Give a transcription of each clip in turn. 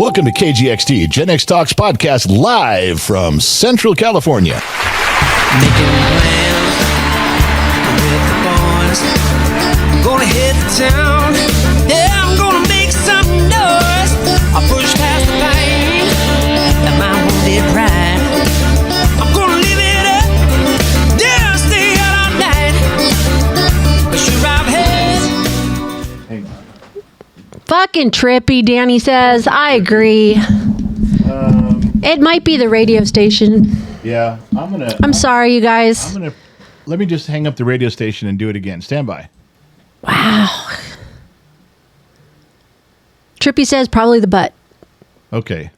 Welcome to KGXT, Gen X Talks podcast, live from Central California. Making plans with the boys. I'm gonna hit the town. Yeah, I'm gonna make some noise. I'll push past the pain and my wounded pride. I'm gonna live it up. Yeah, stay out all night. But sure I've had. Fucking trippy, Danny says. I agree. It might be the radio station. Yeah, I'm sorry, you guys. Let me just hang up the radio station and do it again. Stand by. Wow. Trippy says probably the butt. Okay.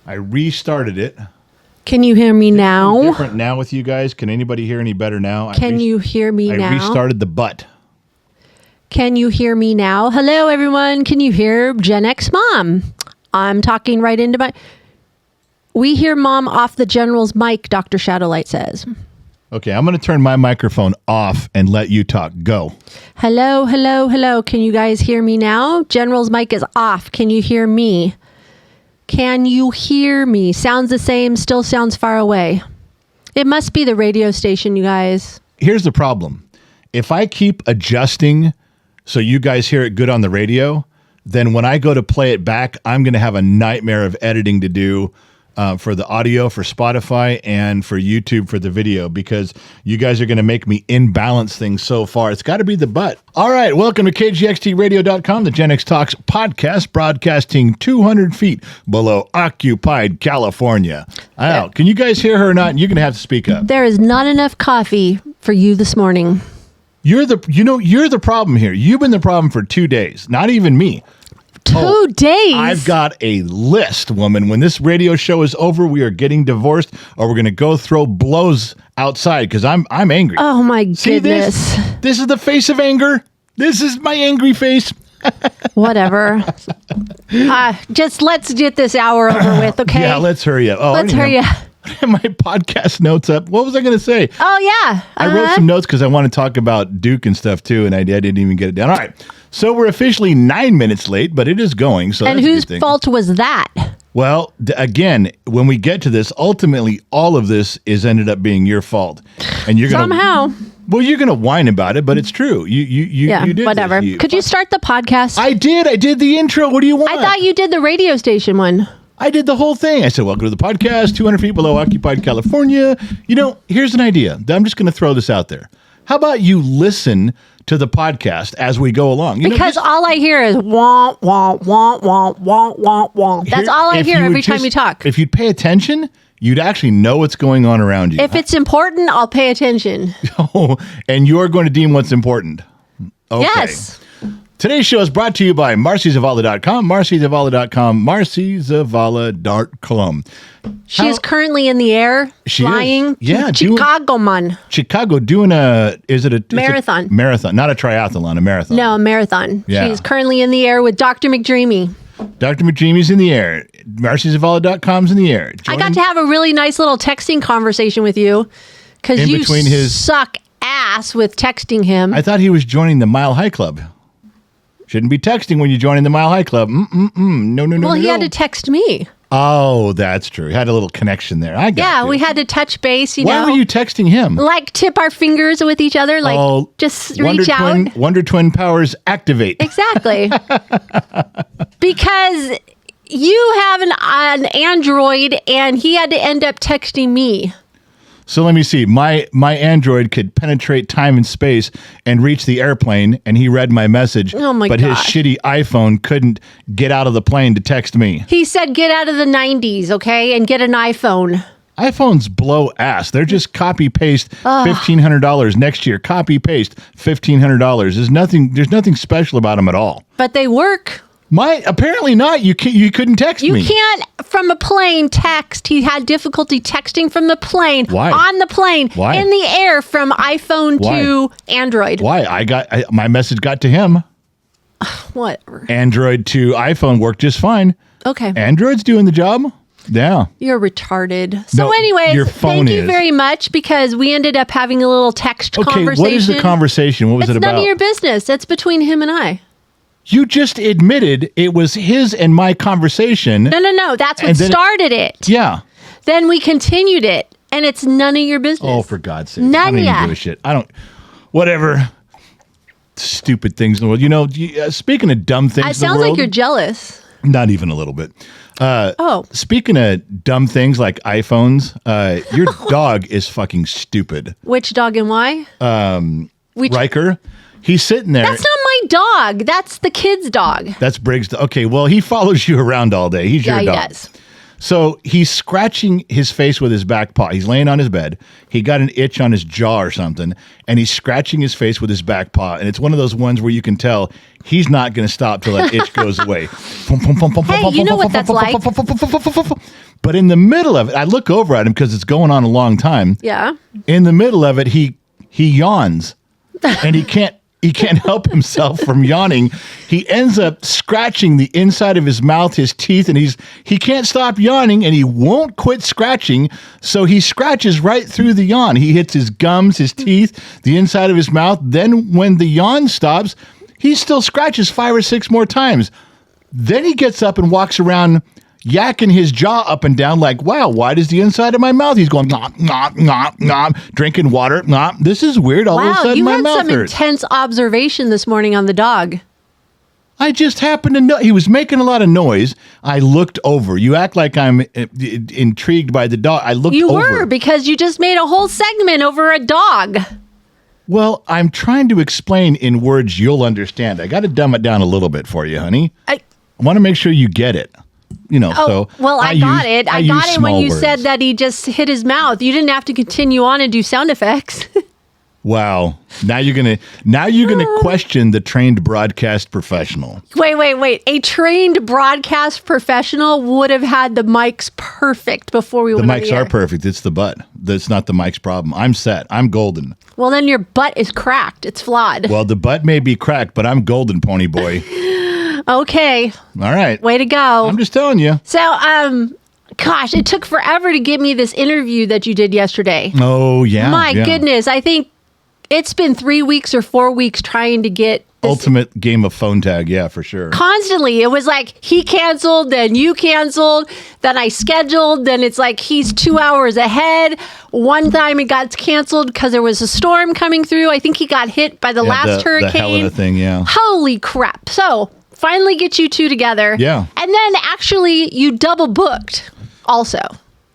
I restarted it. Can you hear me It's now? different now with you guys. Can anybody hear any better now? Can you hear me now? I restarted the butt. Can you hear me now? Hello, everyone. Can you hear Gen X Mom? I'm talking right into my... We hear Mom off the General's mic, Dr. Shadowlight says. Okay, I'm going to turn my microphone off and let you talk. Go. Hello, hello, hello. Can you guys hear me now? General's mic is off. Can you hear me? Can you hear me? Sounds the same, still sounds far away. It must be the radio station, you guys. Here's the problem. If I keep adjusting so you guys hear it good on the radio, then when I go to play it back, I'm going to have a nightmare of editing to do for the audio, for Spotify, and for YouTube for the video, because you guys are going to make me imbalance things so far. It's got to be the butt. All right, welcome to KGXTradio.com, the Gen X Talks podcast, broadcasting 200 feet below occupied California. Wow, can you guys hear her or not? You're going to have to speak up. There is not enough coffee for you this morning. You're the problem here. You've been the problem for 2 days. Not even me. 2 days? I've got a list, woman. When this radio show is over, we are getting divorced, or we're going to go throw blows outside because I'm angry. Oh, my See goodness. This is the face of anger. This is my angry face. Whatever. Just let's get this hour over with, okay? Yeah, let's hurry up. Oh, Let's hurry up. I have my podcast notes up. What was I going to say? Oh, yeah. I wrote some notes because I want to talk about Duke and stuff too, and I didn't even get it down. All right. So we're officially 9 minutes late, but it is going. So and that's a whose good thing. fault was that? Well, again, when we get to this, ultimately, all of this is ended up being your fault, and you're gonna Somehow. Well, you're gonna whine about it, but it's true. You did whatever. this. Could you start the podcast? I did the intro. What do you want? I thought you did the radio station one. I did the whole thing. I said, welcome to the podcast, 200 feet below occupied California. Here's an idea. I'm just going to throw this out there. How about you listen to the podcast as we go along? Because all I hear is womp, womp, womp, womp, womp, womp, womp. That's all I hear every time you talk. If you'd pay attention, you'd actually know what's going on around you. If it's important, I'll pay attention. Oh, and you're going to deem what's important. Okay. Yes. Today's show is brought to you by MarcyZavala.com, MarcyZavala.com, MarcyZavala.com. She is currently in the air, flying to Chicago, man. Chicago doing marathon. Marathon, not a triathlon, a marathon. No, a marathon. Yeah. She's currently in the air with Dr. McDreamy. Dr. McDreamy's in the air. MarcyZavala.com's in the air. I got to have a really nice little texting conversation with you because you suck ass with texting him. I thought he was joining the Mile High Club. Shouldn't be texting when you're joining the Mile High Club. No. Well, he had to text me. Oh, that's true. He had a little connection there. I got Yeah, you. we had to touch base, Why were you texting him? Like tip our fingers with each other, just reach out. Wonder Twin powers activate. Exactly. Because you have an Android and he had to end up texting me. So let me see. My Android could penetrate time and space and reach the airplane, and he read my message. Oh my But his shitty iPhone couldn't get out of the plane to text me. He said, get out of the 90s, okay, and get an iPhone. iPhones blow ass. They're just copy paste $1,500 next year. Copy paste $1,500. There's nothing special about them at all. But they work. Apparently not. You couldn't text me. You can't from a plane text. He had difficulty texting from the plane. Why? On the plane. Why? In the air from iPhone to Android. Why? My message got to him. Whatever. Android to iPhone worked just fine. Okay. Android's doing the job. Yeah. You're retarded. So No, anyways, your phone thank you very much because we ended up having a little text conversation. What is the conversation? What was it about? It's none of your business. That's between him and I. You just admitted it was his and my conversation. No. That's what started it. Yeah. Then we continued it, and it's none of your business. Oh, for God's sake. None I don't even ya. give a shit. I don't, whatever. Stupid things in the world. You know, speaking of dumb things in It the world. sounds like you're jealous. Not even a little bit. Oh. Speaking of dumb things like iPhones, your dog is fucking stupid. Which dog and why? Riker, he's sitting there. That's not my dog. That's the kid's dog. That's Briggs. Okay, well, he follows you around all day. He's your Yeah, he dog. does. So he's scratching his face with his back paw. He's laying on his bed. He got an itch on his jaw or something, and he's scratching his face with his back paw. And it's one of those ones where you can tell he's not going to stop till that itch goes away. Hey, you know what that's like. But in the middle of it, I look over at him because it's going on a long time. Yeah. In the middle of it, he yawns, and he can't help himself from yawning. He ends up scratching the inside of his mouth, his teeth, and he can't stop yawning, and he won't quit scratching. So he scratches right through the yawn. He hits his gums, his teeth, the inside of his mouth. Then when the yawn stops, he still scratches 5 or 6 more times. Then he gets up and walks around yakking his jaw up and down like, wow, why does the inside of my mouth? He's going, nom, nom, nom, nom, drinking water. Nom. This is weird. All of a Wow, sudden, you my had mouth some hurts. intense observation this morning on the dog. I just happened to know he was making a lot of noise. I looked over. You act like I'm intrigued by the dog. I looked You over. were, because you just made a whole segment over a dog. Well, I'm trying to explain in words you'll understand. I got to dumb it down a little bit for you, honey. I want to make sure you get it. You know, so well, I got it. I got use it when small you words. said that he just hit his mouth. You didn't have to continue on and do sound effects. Wow. Now you're gonna question the trained broadcast professional. Wait. A trained broadcast professional would have had the mics perfect before we The went on mics the air. are perfect. It's the butt. That's not the mic's problem. I'm set. I'm golden. Well, then your butt is cracked. It's flawed. Well, the butt may be cracked, but I'm golden, pony boy. Okay. All right. Way to go. I'm just telling you. So, gosh, it took forever to get me this interview that you did yesterday. Oh, yeah. My yeah. goodness. I think it's been 3 weeks or 4 weeks trying to get this. Ultimate game of phone tag. Yeah, for sure. Constantly. It was like he canceled, then you canceled, then I scheduled, then it's like he's 2 hours ahead. One time it got canceled because there was a storm coming through. I think he got hit by the last hurricane. The hell of a thing, yeah. Holy crap. So finally get you two together. Yeah. And then actually you double booked also.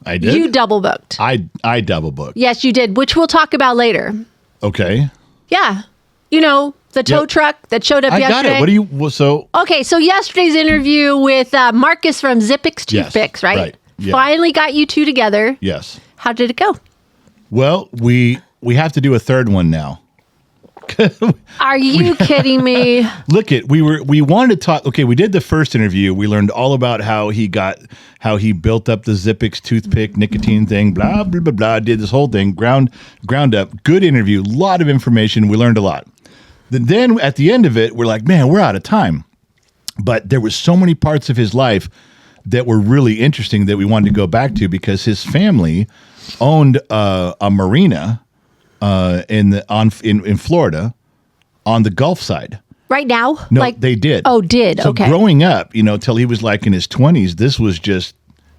I did? You double booked. I double booked. Yes, you did, which we'll talk about later. Okay. Yeah. You know, the tow Yep. truck that showed up I yesterday. got it. What do you, well, so, Okay, so yesterday's interview with Marcus from Zippix Yes, Toothpicks, right? right, yeah. Finally got you two together. yes. How did it go? Well, we have to do a third one now. Are you kidding me? Look we wanted to talk. Okay, we did the first interview. We learned all about how he built up the Zippix toothpick nicotine thing, blah, blah, blah, blah, did this whole thing, ground up. Good interview, a lot of information. We learned a lot. Then at the end of it, we're like, man, we're out of time. But there was so many parts of his life that were really interesting that we wanted to go back to because his family owned a marina in Florida on the Gulf side. Right now? No, they did. Oh, did. So Okay. growing up, till he was like in his 20s, this was just,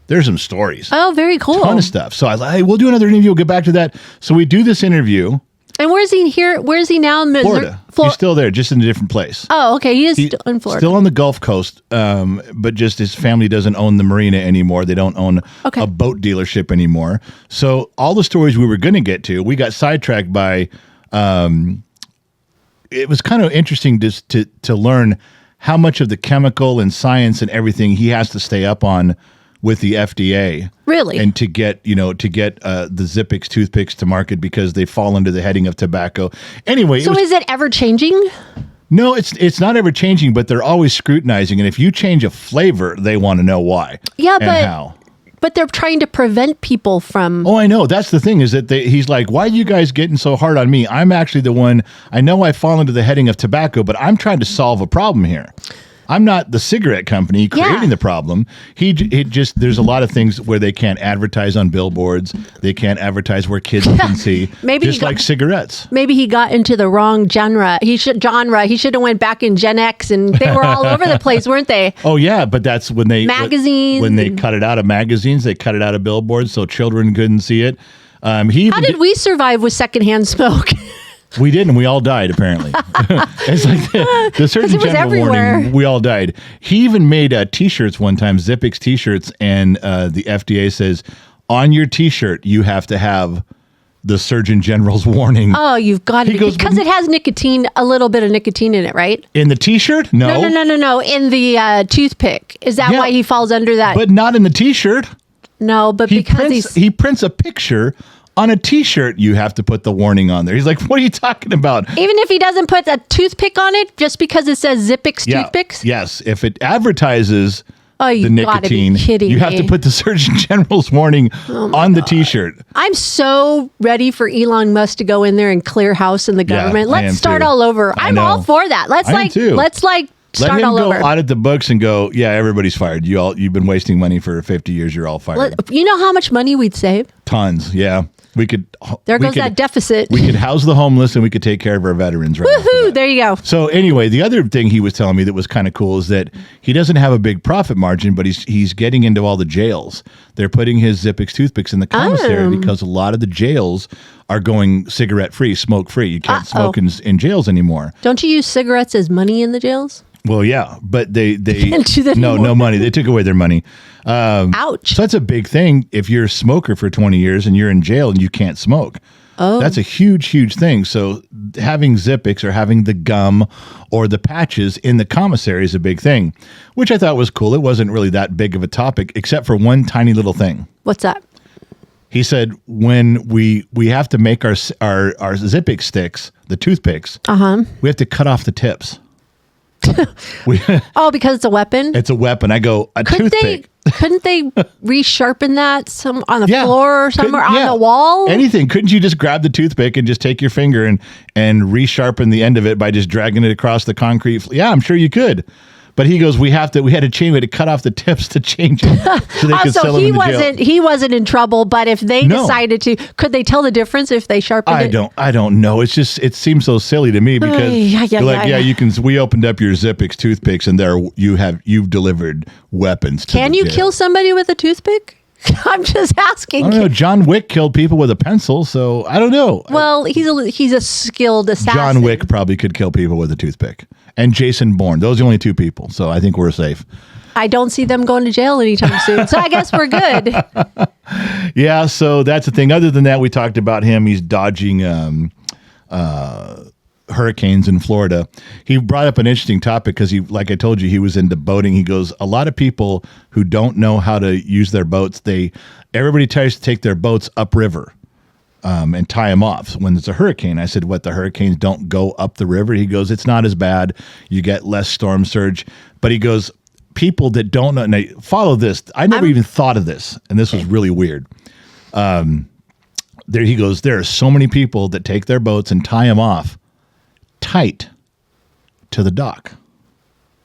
there's some stories. Oh, very cool. Ton of stuff. So I was like, hey, we'll do another interview. We'll get back to that. So we do this interview. And where's he here? Where's he now? In Florida. He's still there, just in a different place. Oh, okay. He is still in Florida. Still on the Gulf Coast, but just his family doesn't own the marina anymore. They don't own Okay. a boat dealership anymore. So all the stories we were going to get to, we got sidetracked by. It was kind of interesting to learn how much of the chemical and science and everything he has to stay up on with the FDA. Really? And to get the Zippix toothpicks to market because they fall under the heading of tobacco. Anyway, So is it ever changing? no, it's not ever changing, but they're always scrutinizing. And if you change a flavor, they want to know why. Yeah, and but how. But they're trying to prevent people from. Oh, I know. That's the thing is that he's like, why are you guys getting so hard on me? I'm actually the one. I know I fall into the heading of tobacco, but I'm trying to solve a problem here. I'm not the cigarette company creating the problem. There's a lot of things where they can't advertise on billboards. They can't advertise where kids can see. Maybe just like cigarettes. Maybe he got into the wrong genre. He should have went back in Gen X, and they were all over the place, weren't they? Oh yeah, but that's when they magazines. When they cut it out of magazines, they cut it out of billboards so children couldn't see it. How did we survive with secondhand smoke? We didn't. We all died, apparently. It's like the Surgeon General warning. We all died. He even made T-shirts one time, Zippix T-shirts, and the FDA says, on your T-shirt, you have to have the Surgeon General's warning. Oh, you've got it. Because it has nicotine, a little bit of nicotine in it, right? In the T-shirt? No. No. In the toothpick. Is that why he falls under that? But not in the T-shirt. No, but he prints a picture on a T-shirt. You have to put the warning on there. He's like, what are you talking about? Even if he doesn't put a toothpick on it, just because it says Zippix toothpicks? Yes. If it advertises the nicotine, you have to put the Surgeon General's warning on the T-shirt. I'm so ready for Elon Musk to go in there and clear house in the government. Let's start all over. I'm all for that. Let's start Let him all go over. audit the books and go, yeah, everybody's fired. You've been wasting money for 50 years. You're all fired. You know how much money we'd save? Tons. Yeah. There goes that deficit. We could house the homeless and we could take care of our veterans. Right. Woohoo! There you go. So anyway, the other thing he was telling me that was kind of cool is that he doesn't have a big profit margin, but he's getting into all the jails. They're putting his Zippix toothpicks in the commissary because a lot of the jails are going cigarette free, smoke free. You can't smoke in jails anymore. Don't you use cigarettes as money in the jails? Well, yeah, but they can't do that no anymore. money. They took away their money. Ouch. So that's a big thing. If you're a smoker for 20 years and you're in jail and you can't smoke, that's a huge thing. So having Zippix or having the gum or the patches in the commissary is a big thing, which I thought was cool. It wasn't really that big of a topic, except for one tiny little thing. What's that? He said when we have to make our Zippix sticks, the toothpicks, we have to cut off the tips. Because it's a weapon? It's a weapon. I go, toothpick. Couldn't they resharpen that on the floor or somewhere on the wall? Anything. Couldn't you just grab the toothpick and just take your finger and resharpen the end of it by just dragging it across the concrete? Yeah, I'm sure you could. But he goes, we had to cut off the tips to change it so they could sell them in the jail. He wasn't in trouble, but if they decided to, could they tell the difference if they sharpened it? I don't know. It's just, it seems so silly to me because you can, we opened up your Zippix toothpicks and there you've delivered weapons to Can you kill somebody with a toothpick? I'm just asking. I don't know. John Wick killed people with a pencil, so I don't know. Well, he's a skilled assassin. John Wick probably could kill people with a toothpick. And Jason Bourne. Those are the only two people, so I think we're safe. I don't see them going to jail anytime soon, so I guess we're good. Yeah, so that's the thing. Other than that, we talked about him. He's dodging hurricanes in Florida. He brought up an interesting topic because like I told you, he was into boating. He goes, a lot of people who don't know how to use their boats, everybody tries to take their boats upriver and tie them off when it's a hurricane. I said, what, the hurricanes don't go up the river? He goes, it's not as bad. You get less storm surge. But he goes, people that don't know, now follow this. I never even thought of this, and this was really weird. He goes, there are so many people that take their boats and tie them off tight to the dock.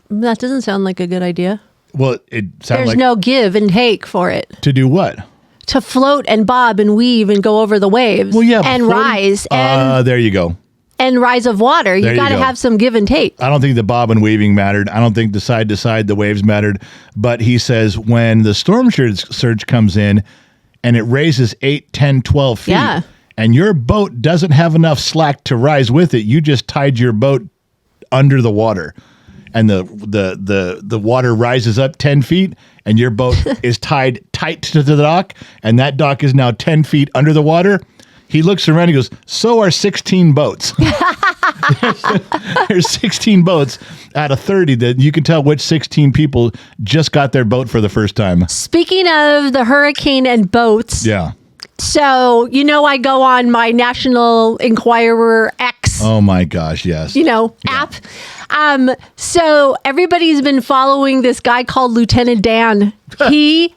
That doesn't sound like a good idea. Well, it sounds There's like... no give and take for it. To do what? To float and bob and weave and go over the waves. Well, yeah. And rise. There you go. And rise of water. You got to have some give and take. I don't think the bob and weaving mattered. I don't think the side to side, the waves mattered. But he says when the storm surge comes in and it raises 8, 10, 12 feet, and your boat doesn't have enough slack to rise with it, you just tied your boat under the water. And the water rises up 10 feet, and your boat is tied tight to the dock, and that dock is now 10 feet under the water. He looks around, he goes, so are 16 boats. There's 16 boats out of 30 that you can tell which 16 people just got their boat for the first time. Speaking of the hurricane and boats. Yeah. So, I go on my National Enquirer X. Oh my gosh, yes. App. So everybody's been following this guy called Lieutenant Dan. He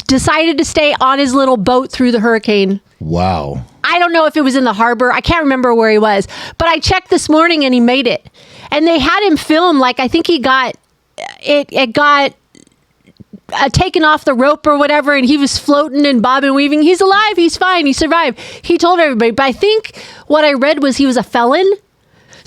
decided to stay on his little boat through the hurricane. Wow. I don't know if it was in the harbor. I can't remember where he was, but I checked this morning and he made it. And they had him film, I think he got it got taken off the rope or whatever, and he was floating and bobbing and weaving. He's alive. He's fine. He survived. He told everybody. But I think what I read was he was a felon.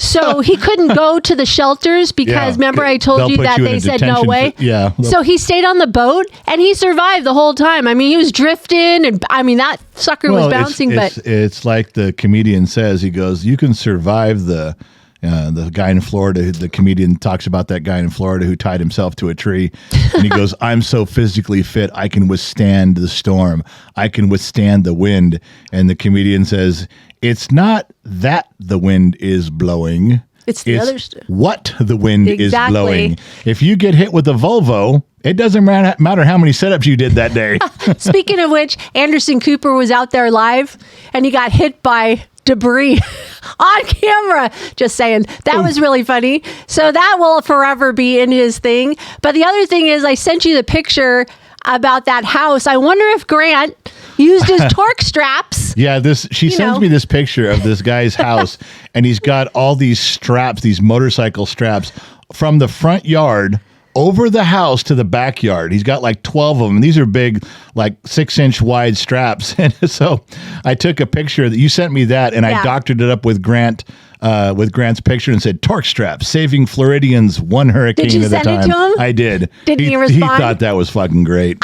So he couldn't go to the shelters because remember I told you that they said no way. So he stayed on the boat and he survived the whole time. I mean, he was drifting, and I mean that sucker was bouncing. It's like the comedian says. He goes, "You can survive the guy in Florida." The comedian talks about that guy in Florida who tied himself to a tree, and he goes, "I'm so physically fit, I can withstand the storm. I can withstand the wind." And the comedian says, "It's not that the wind is blowing. It's the other stuff. What the wind is blowing. If you get hit with a Volvo, it doesn't matter how many setups you did that day." Speaking of which, Anderson Cooper was out there live, and he got hit by debris on camera. Just saying. That was really funny. So that will forever be in his thing. But the other thing is, I sent you the picture about that house. I wonder if Grant used his torque straps. Yeah, she sends me this picture of this guy's house, and he's got all these straps, these motorcycle straps, from the front yard over the house to the backyard. He's got like 12 of them. And these are big, like 6-inch wide straps. And so I took a picture that you sent me that, and I doctored it up with Grant's picture and said, "Torque straps, saving Floridians one hurricane at a time." Did you send it to him? I did. Did he respond? He thought that was fucking great.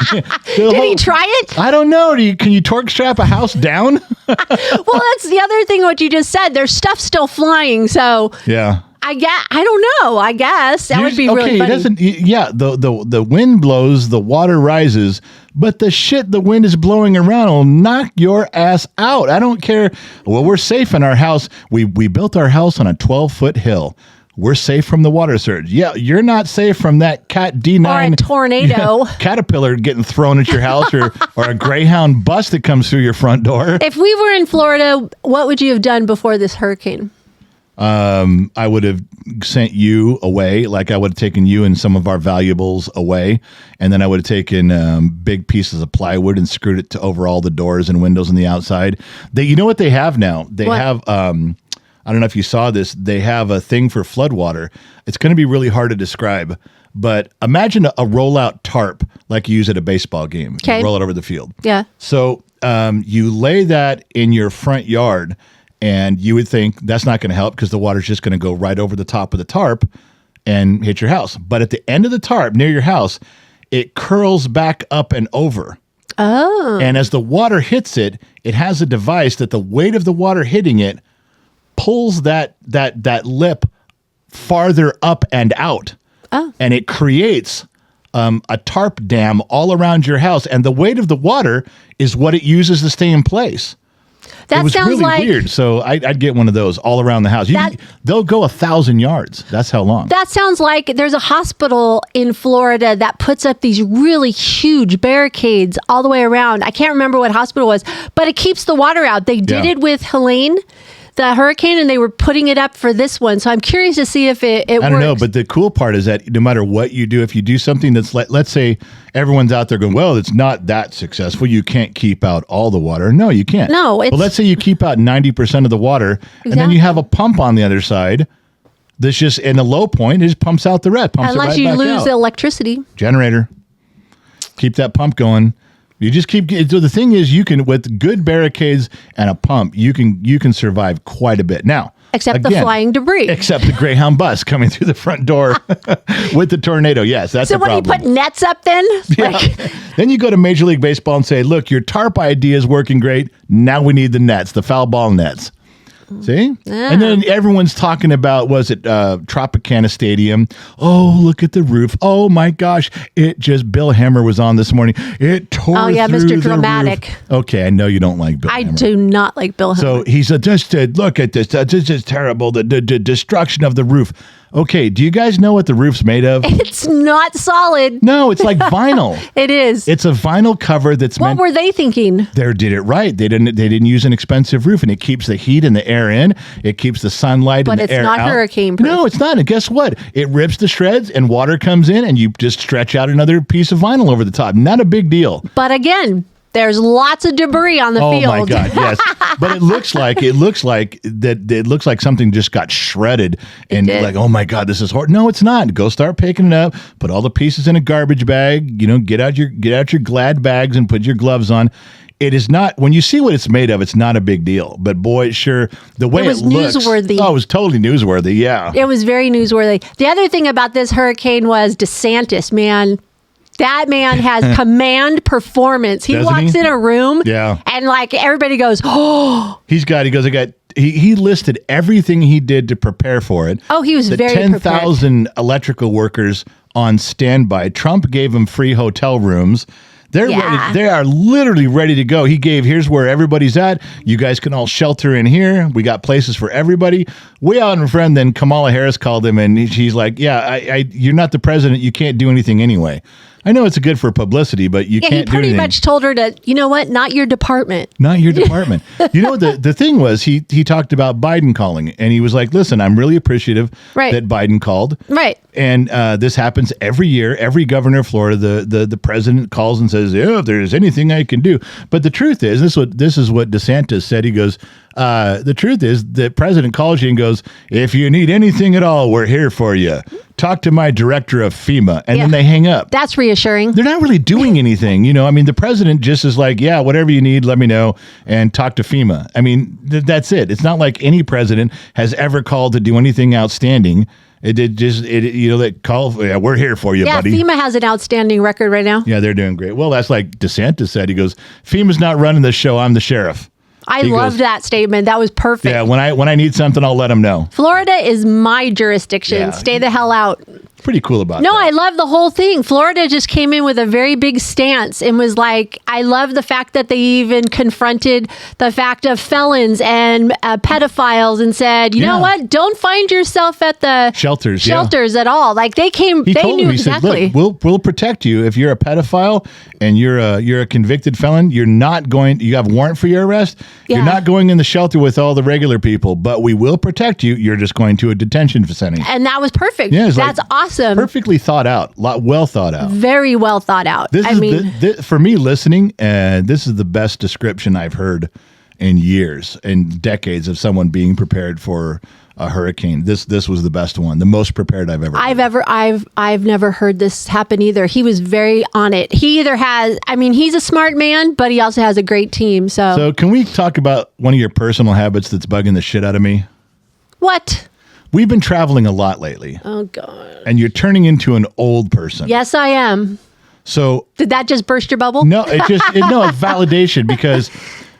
Did he try it? I don't know. Can you torque strap a house down? Well, that's the other thing, what you just said. There's stuff still flying. So yeah. I don't know. I guess that would be really funny. It doesn't. Yeah, the wind blows, the water rises, but the wind is blowing around will knock your ass out. I don't care. Well, we're safe in our house. We built our house on a 12-foot hill. We're safe from the water surge. Yeah, you're not safe from that Cat D9 or a tornado caterpillar getting thrown at your house, or a Greyhound bus that comes through your front door. If we were in Florida, what would you have done before this hurricane? I would have sent you away. Like I would have taken you and some of our valuables away. And then I would have taken big pieces of plywood and screwed it over all the doors and windows on the outside. You know what they have now? They have, I don't know if you saw this. They have a thing for floodwater. It's going to be really hard to describe, but imagine a rollout tarp like you use at a baseball game. Okay. You roll it over the field. Yeah. So you lay that in your front yard, and you would think that's not going to help because the water's just going to go right over the top of the tarp and hit your house. But at the end of the tarp near your house, it curls back up and over. Oh. And as the water hits it, it has a device that the weight of the water hitting it pulls that lip farther up and out. Oh. And it creates a tarp dam all around your house. And the weight of the water is what it uses to stay in place. That it was sounds really like weird. So I'd get one of those all around the house. They'll go 1,000 yards. That's how long. That sounds like there's a hospital in Florida that puts up these really huge barricades all the way around. I can't remember what hospital it was, but it keeps the water out. They did it with Helene, the hurricane, and they were putting it up for this one. So I'm curious to see if it works. I don't know, but the cool part is that no matter what you do, if you do something that's like, let's say everyone's out there going, well, it's not that successful. You can't keep out all the water. No, you can't. No. But let's say you keep out 90% of the water, and then you have a pump on the other side that's just in a low point. It just pumps out the rest. Unless you lose the electricity. Generator. Keep that pump going. You just keep. So the thing is, you can, with good barricades and a pump, you can survive quite a bit. Now, except the flying debris. Except the Greyhound bus coming through the front door with the tornado. Yes, that's a problem. So what do you put nets up then? Yeah. Then you go to Major League Baseball and say, look, your tarp idea is working great. Now we need the nets, the foul ball nets. See? Yeah. And then everyone's talking about, was it Tropicana Stadium? Oh, look at the roof. Oh, my gosh. Bill Hemmer was on this morning. It tore through Mr. Dramatic. Roof. Okay, I know you don't like Bill Hemmer. I do not like Bill Hemmer. So he said, just look at this. This is terrible. The destruction of the roof. Okay, do you guys know what the roof's made of? It's not solid. No, it's like vinyl. It is. It's a vinyl cover that's What were they thinking? They did it right. They didn't use an expensive roof, and it keeps the heat and the air in. It keeps the sunlight and the air out. But it's not hurricane proof. No, it's not. And guess what? It rips the shreds, and water comes in, and you just stretch out another piece of vinyl over the top. Not a big deal. But again, There's lots of debris on the field. Oh my God, yes. But it looks like something just got shredded, and did. like, oh my God, this is horrible. No, it's not. Go start picking it up. Put all the pieces in a garbage bag. Get out your Glad bags and put your gloves on. It is not, when you see what it's made of, it's not a big deal. But boy, sure, the way it was looks. newsworthy. Oh, it was totally newsworthy, yeah. It was very newsworthy. The other thing about this hurricane was DeSantis, man. That man has command performance. He Doesn't walks he? in a room and like everybody goes, oh. He listed everything he did to prepare for it. Oh, he was very prepared. 10,000 electrical workers on standby. Trump gave them free hotel rooms. They're ready. They are literally ready to go. Here's where everybody's at. You guys can all shelter in here. We got places for everybody. Way out in front, then Kamala Harris called him, and she's like, yeah, you're not the president. You can't do anything anyway. I know it's good for publicity, but you can't do anything. He pretty much told her to, you know what, not your department. Not your department. The thing was, he talked about Biden calling, and he was like, listen, I'm really appreciative that Biden called. Right. And this happens every year. Every governor of Florida, the president calls and says, if there's anything I can do. But the truth is, this is what DeSantis said. He goes, the truth is, the president calls you and goes, if you need anything at all, we're here for you. Talk to my director of FEMA. And then they hang up. That's reassuring. They're not really doing anything. The president just is like, yeah, whatever you need, let me know, and talk to FEMA. I mean, that's it. It's not like any president has ever called to do anything outstanding. That call, we're here for you, buddy. Yeah, FEMA has an outstanding record right now. Yeah, they're doing great. Well, that's like DeSantis said. He goes, FEMA's not running the show. I'm the sheriff. I love that statement. That was perfect. Yeah, when I need something, I'll let them know. Florida is my jurisdiction. Yeah. Stay the hell out. Pretty cool about that. No, I love the whole thing. Florida just came in with a very big stance and was like, I love the fact that they even confronted the fact of felons and pedophiles and said, you know what? Don't find yourself at the shelters at all. Like they knew exactly. Said, look, we'll protect you if you're a pedophile and you're a convicted felon. You have a warrant for your arrest. Yeah. You're not going in the shelter with all the regular people, but we will protect you. You're just going to a detention facility. And that was perfect. Yeah, that's awesome. Perfectly thought out. Well thought out. Very well thought out. For me listening, this is the best description I've heard in years and decades of someone being prepared for a hurricane. This was the best one, the most prepared I've ever heard. I've never heard this happen either. He was very on it. He either has, he's a smart man, but he also has a great team. So can we talk about one of your personal habits that's bugging the shit out of me? What? We've been traveling a lot lately. Oh, God. And you're turning into an old person. Yes, I am. So did that just burst your bubble? No, it's validation, because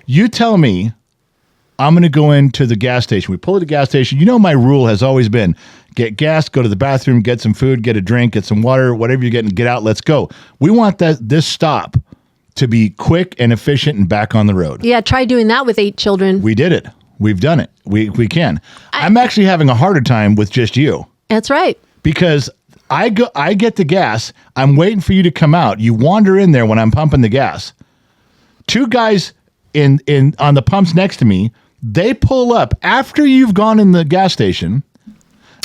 you tell me I'm going to go into the gas station. We pull at the gas station. My rule has always been get gas, go to the bathroom, get some food, get a drink, get some water, whatever you're getting, get out, let's go. We want this stop to be quick and efficient and back on the road. Yeah, try doing that with 8 children. We did it. We've done it. We can. I'm actually having a harder time with just you. That's right. Because I get the gas. I'm waiting for you to come out. You wander in there when I'm pumping the gas. 2 guys in on the pumps next to me, they pull up after you've gone in the gas station.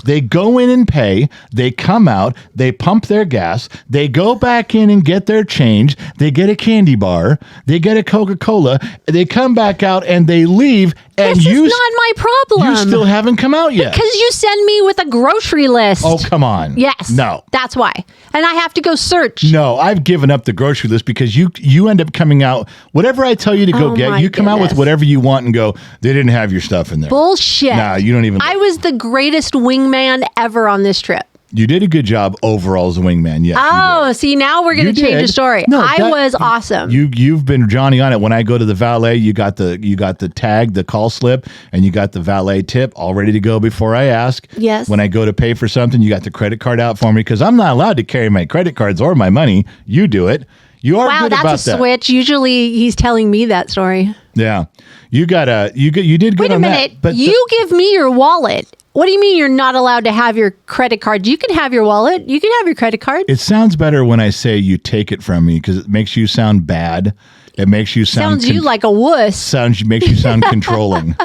They go in and pay. They come out. They pump their gas. They go back in and get their change. They get a candy bar. They get a Coca-Cola. They come back out and they leave. And this is not my problem. You still haven't come out yet. Because you send me with a grocery list. Oh, come on. Yes. No. That's why. And I have to go search. No, I've given up the grocery list because you end up coming out, whatever I tell you to go get, you come out with whatever you want and go, they didn't have your stuff in there. Bullshit. Nah, you don't even. I was the greatest wingman ever on this trip. You did a good job overall as a wingman. Yes. Oh, see, now we're going to change the story. No, I was awesome. You've been Johnny on it. When I go to the valet, you got the tag, the call slip, and you got the valet tip all ready to go before I ask. Yes. When I go to pay for something, you got the credit card out for me because I'm not allowed to carry my credit cards or my money. You do it. You are good about that. Wow, that's a switch. Usually he's telling me that story. Yeah. You did good on that. Wait a minute. You give me your wallet. What do you mean you're not allowed to have your credit card? You can have your wallet. You can have your credit card. It sounds better when I say you take it from me because it makes you sound bad. It makes you sound... Sounds you like a wuss. Makes you sound controlling.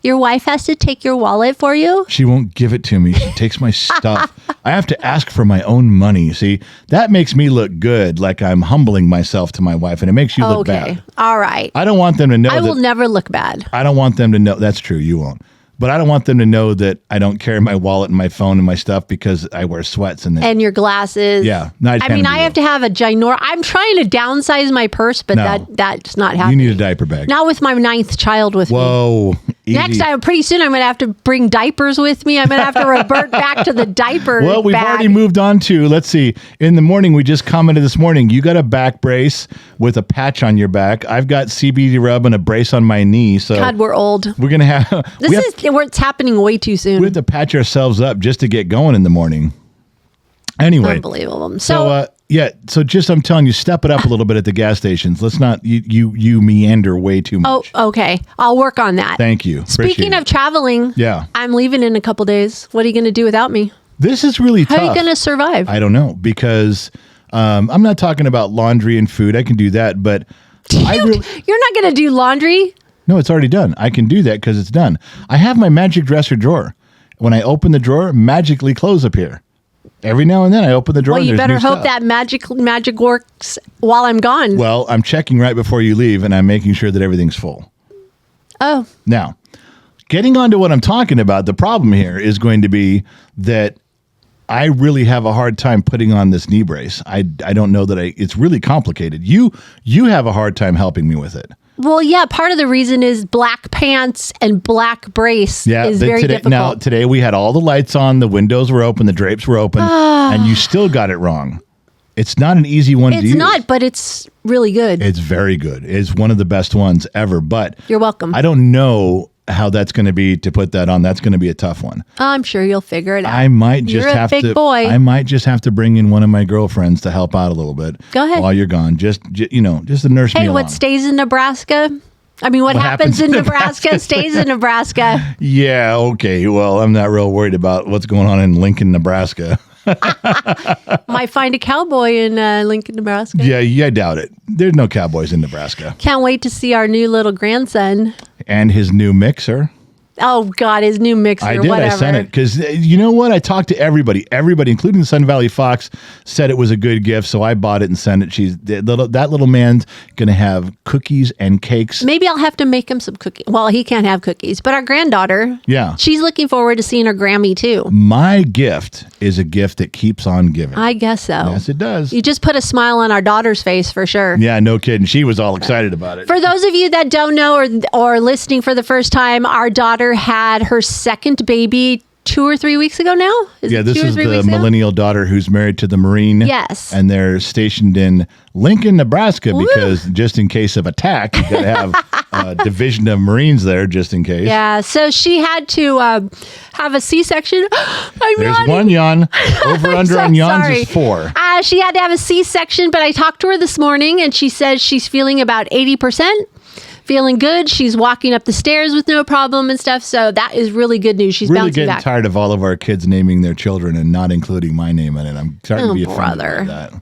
Your wife has to take your wallet for you? She won't give it to me. She takes my stuff. I have to ask for my own money. See, that makes me look good, like I'm humbling myself to my wife, and it makes you look bad. All right. I don't want them to know I will never look bad. I don't want them to know. That's true. You won't. But I don't want them to know that I don't carry my wallet and my phone and my stuff because I wear sweats and your glasses. Yeah. I have to have a I'm trying to downsize my purse, but that's not happening. You need a diaper bag. Not with my 9th child with me. Whoa. Easy. Next time, pretty soon, I'm going to have to bring diapers with me. I'm going to have to revert back to the diaper Well, we've bag. already moved on to, let's see, in the morning, we just commented this morning, you got a back brace with a patch on your back. I've got CBD rub and a brace on my knee. So God, we're old. We're going to have... It's happening way too soon. We have to patch ourselves up just to get going in the morning. Anyway. Unbelievable. So just I'm telling you, step it up a little bit at the gas stations. Let's not you meander way too much. Oh, okay. I'll work on that. Thank you. Speaking of traveling, I'm leaving in a couple days. What are you going to do without me? This is really tough. How are you going to survive? I don't know, because I'm not talking about laundry and food. I can do that, but you're not going to do laundry? No, it's already done. I can do that because it's done. I have my magic dresser drawer. When I open the drawer, magically clothes appear. Every now and then I open the drawer. Well, you and better there's hope new that magic works while I'm gone. Well, I'm checking right before you leave, and I'm making sure that everything's full. Oh. Now, getting on to what I'm talking about, the problem here is going to be that I really have a hard time putting on this knee brace. I don't know that it's really complicated. You have a hard time helping me with it. Well, yeah, part of the reason is black pants and black brace is very difficult. Now, today we had all the lights on, the windows were open, the drapes were open, and you still got it wrong. It's not an easy one to use. It's not, but it's really good. It's very good. It's one of the best ones ever, but you're welcome. I don't know how that's going to be to put that on. That's going to be a tough one. I'm sure you'll figure it out. I might just have to. You're a big boy. I might just have to bring in one of my girlfriends to help out a little bit. Go ahead. While you're gone, just to nurse me along. Hey, what stays in Nebraska? I mean, what happens in Nebraska stays in Nebraska. Yeah, okay. Well, I'm not real worried about what's going on in Lincoln, Nebraska. Might find a cowboy in Lincoln, Nebraska. Yeah, I doubt it. There's no cowboys in Nebraska. Can't wait to see our new little grandson. And his new mixer. Oh, God, his new mixer. I did. Whatever. I sent it because you know what? I talked to everybody. Everybody, including the Sun Valley Fox, said it was a good gift, so I bought it and sent it. That little man's going to have cookies and cakes. Maybe I'll have to make him some cookies. Well, he can't have cookies, but our granddaughter, she's looking forward to seeing her Grammy, too. My gift is a gift that keeps on giving. I guess so. Yes, it does. You just put a smile on our daughter's face for sure. Yeah, no kidding. She was all excited about it. For those of you that don't know or listening for the first time, our daughter had her second baby 2 or 3 weeks ago now? This is the millennial daughter who's married to the Marine. Yes. And they're stationed in Lincoln, Nebraska, because just in case of attack, you got to have a division of Marines there just in case. Yeah. So she had to have a C-section. There's one yawn. Over under on yawns is 4. She had to have a C-section, but I talked to her this morning and she says she's feeling about 80%. Feeling good. She's walking up the stairs with no problem and stuff. So that is really good news. She's really bouncing back. Getting tired of all of our kids naming their children and not including my name in it. I'm starting to be offended by that.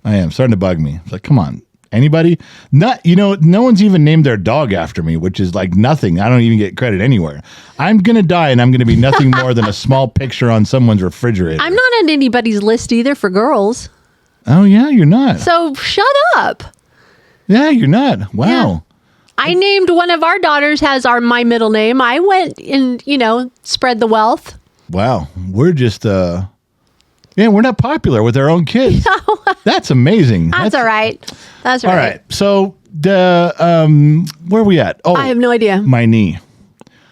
I am starting to bug me. It's like, come on, anybody? No one's even named their dog after me, which is like nothing. I don't even get credit anywhere. I'm gonna die, and I'm gonna be nothing more than a small picture on someone's refrigerator. I'm not on anybody's list either for girls. Oh yeah, you're not. So shut up. Yeah, you're not. Wow. Yeah. I named one of our daughters my middle name. I went and, spread the wealth. Wow. We're just, we're not popular with our own kids. No. That's amazing. That's all right. That's all right. All right. So where are we at? Oh, I have no idea. My knee.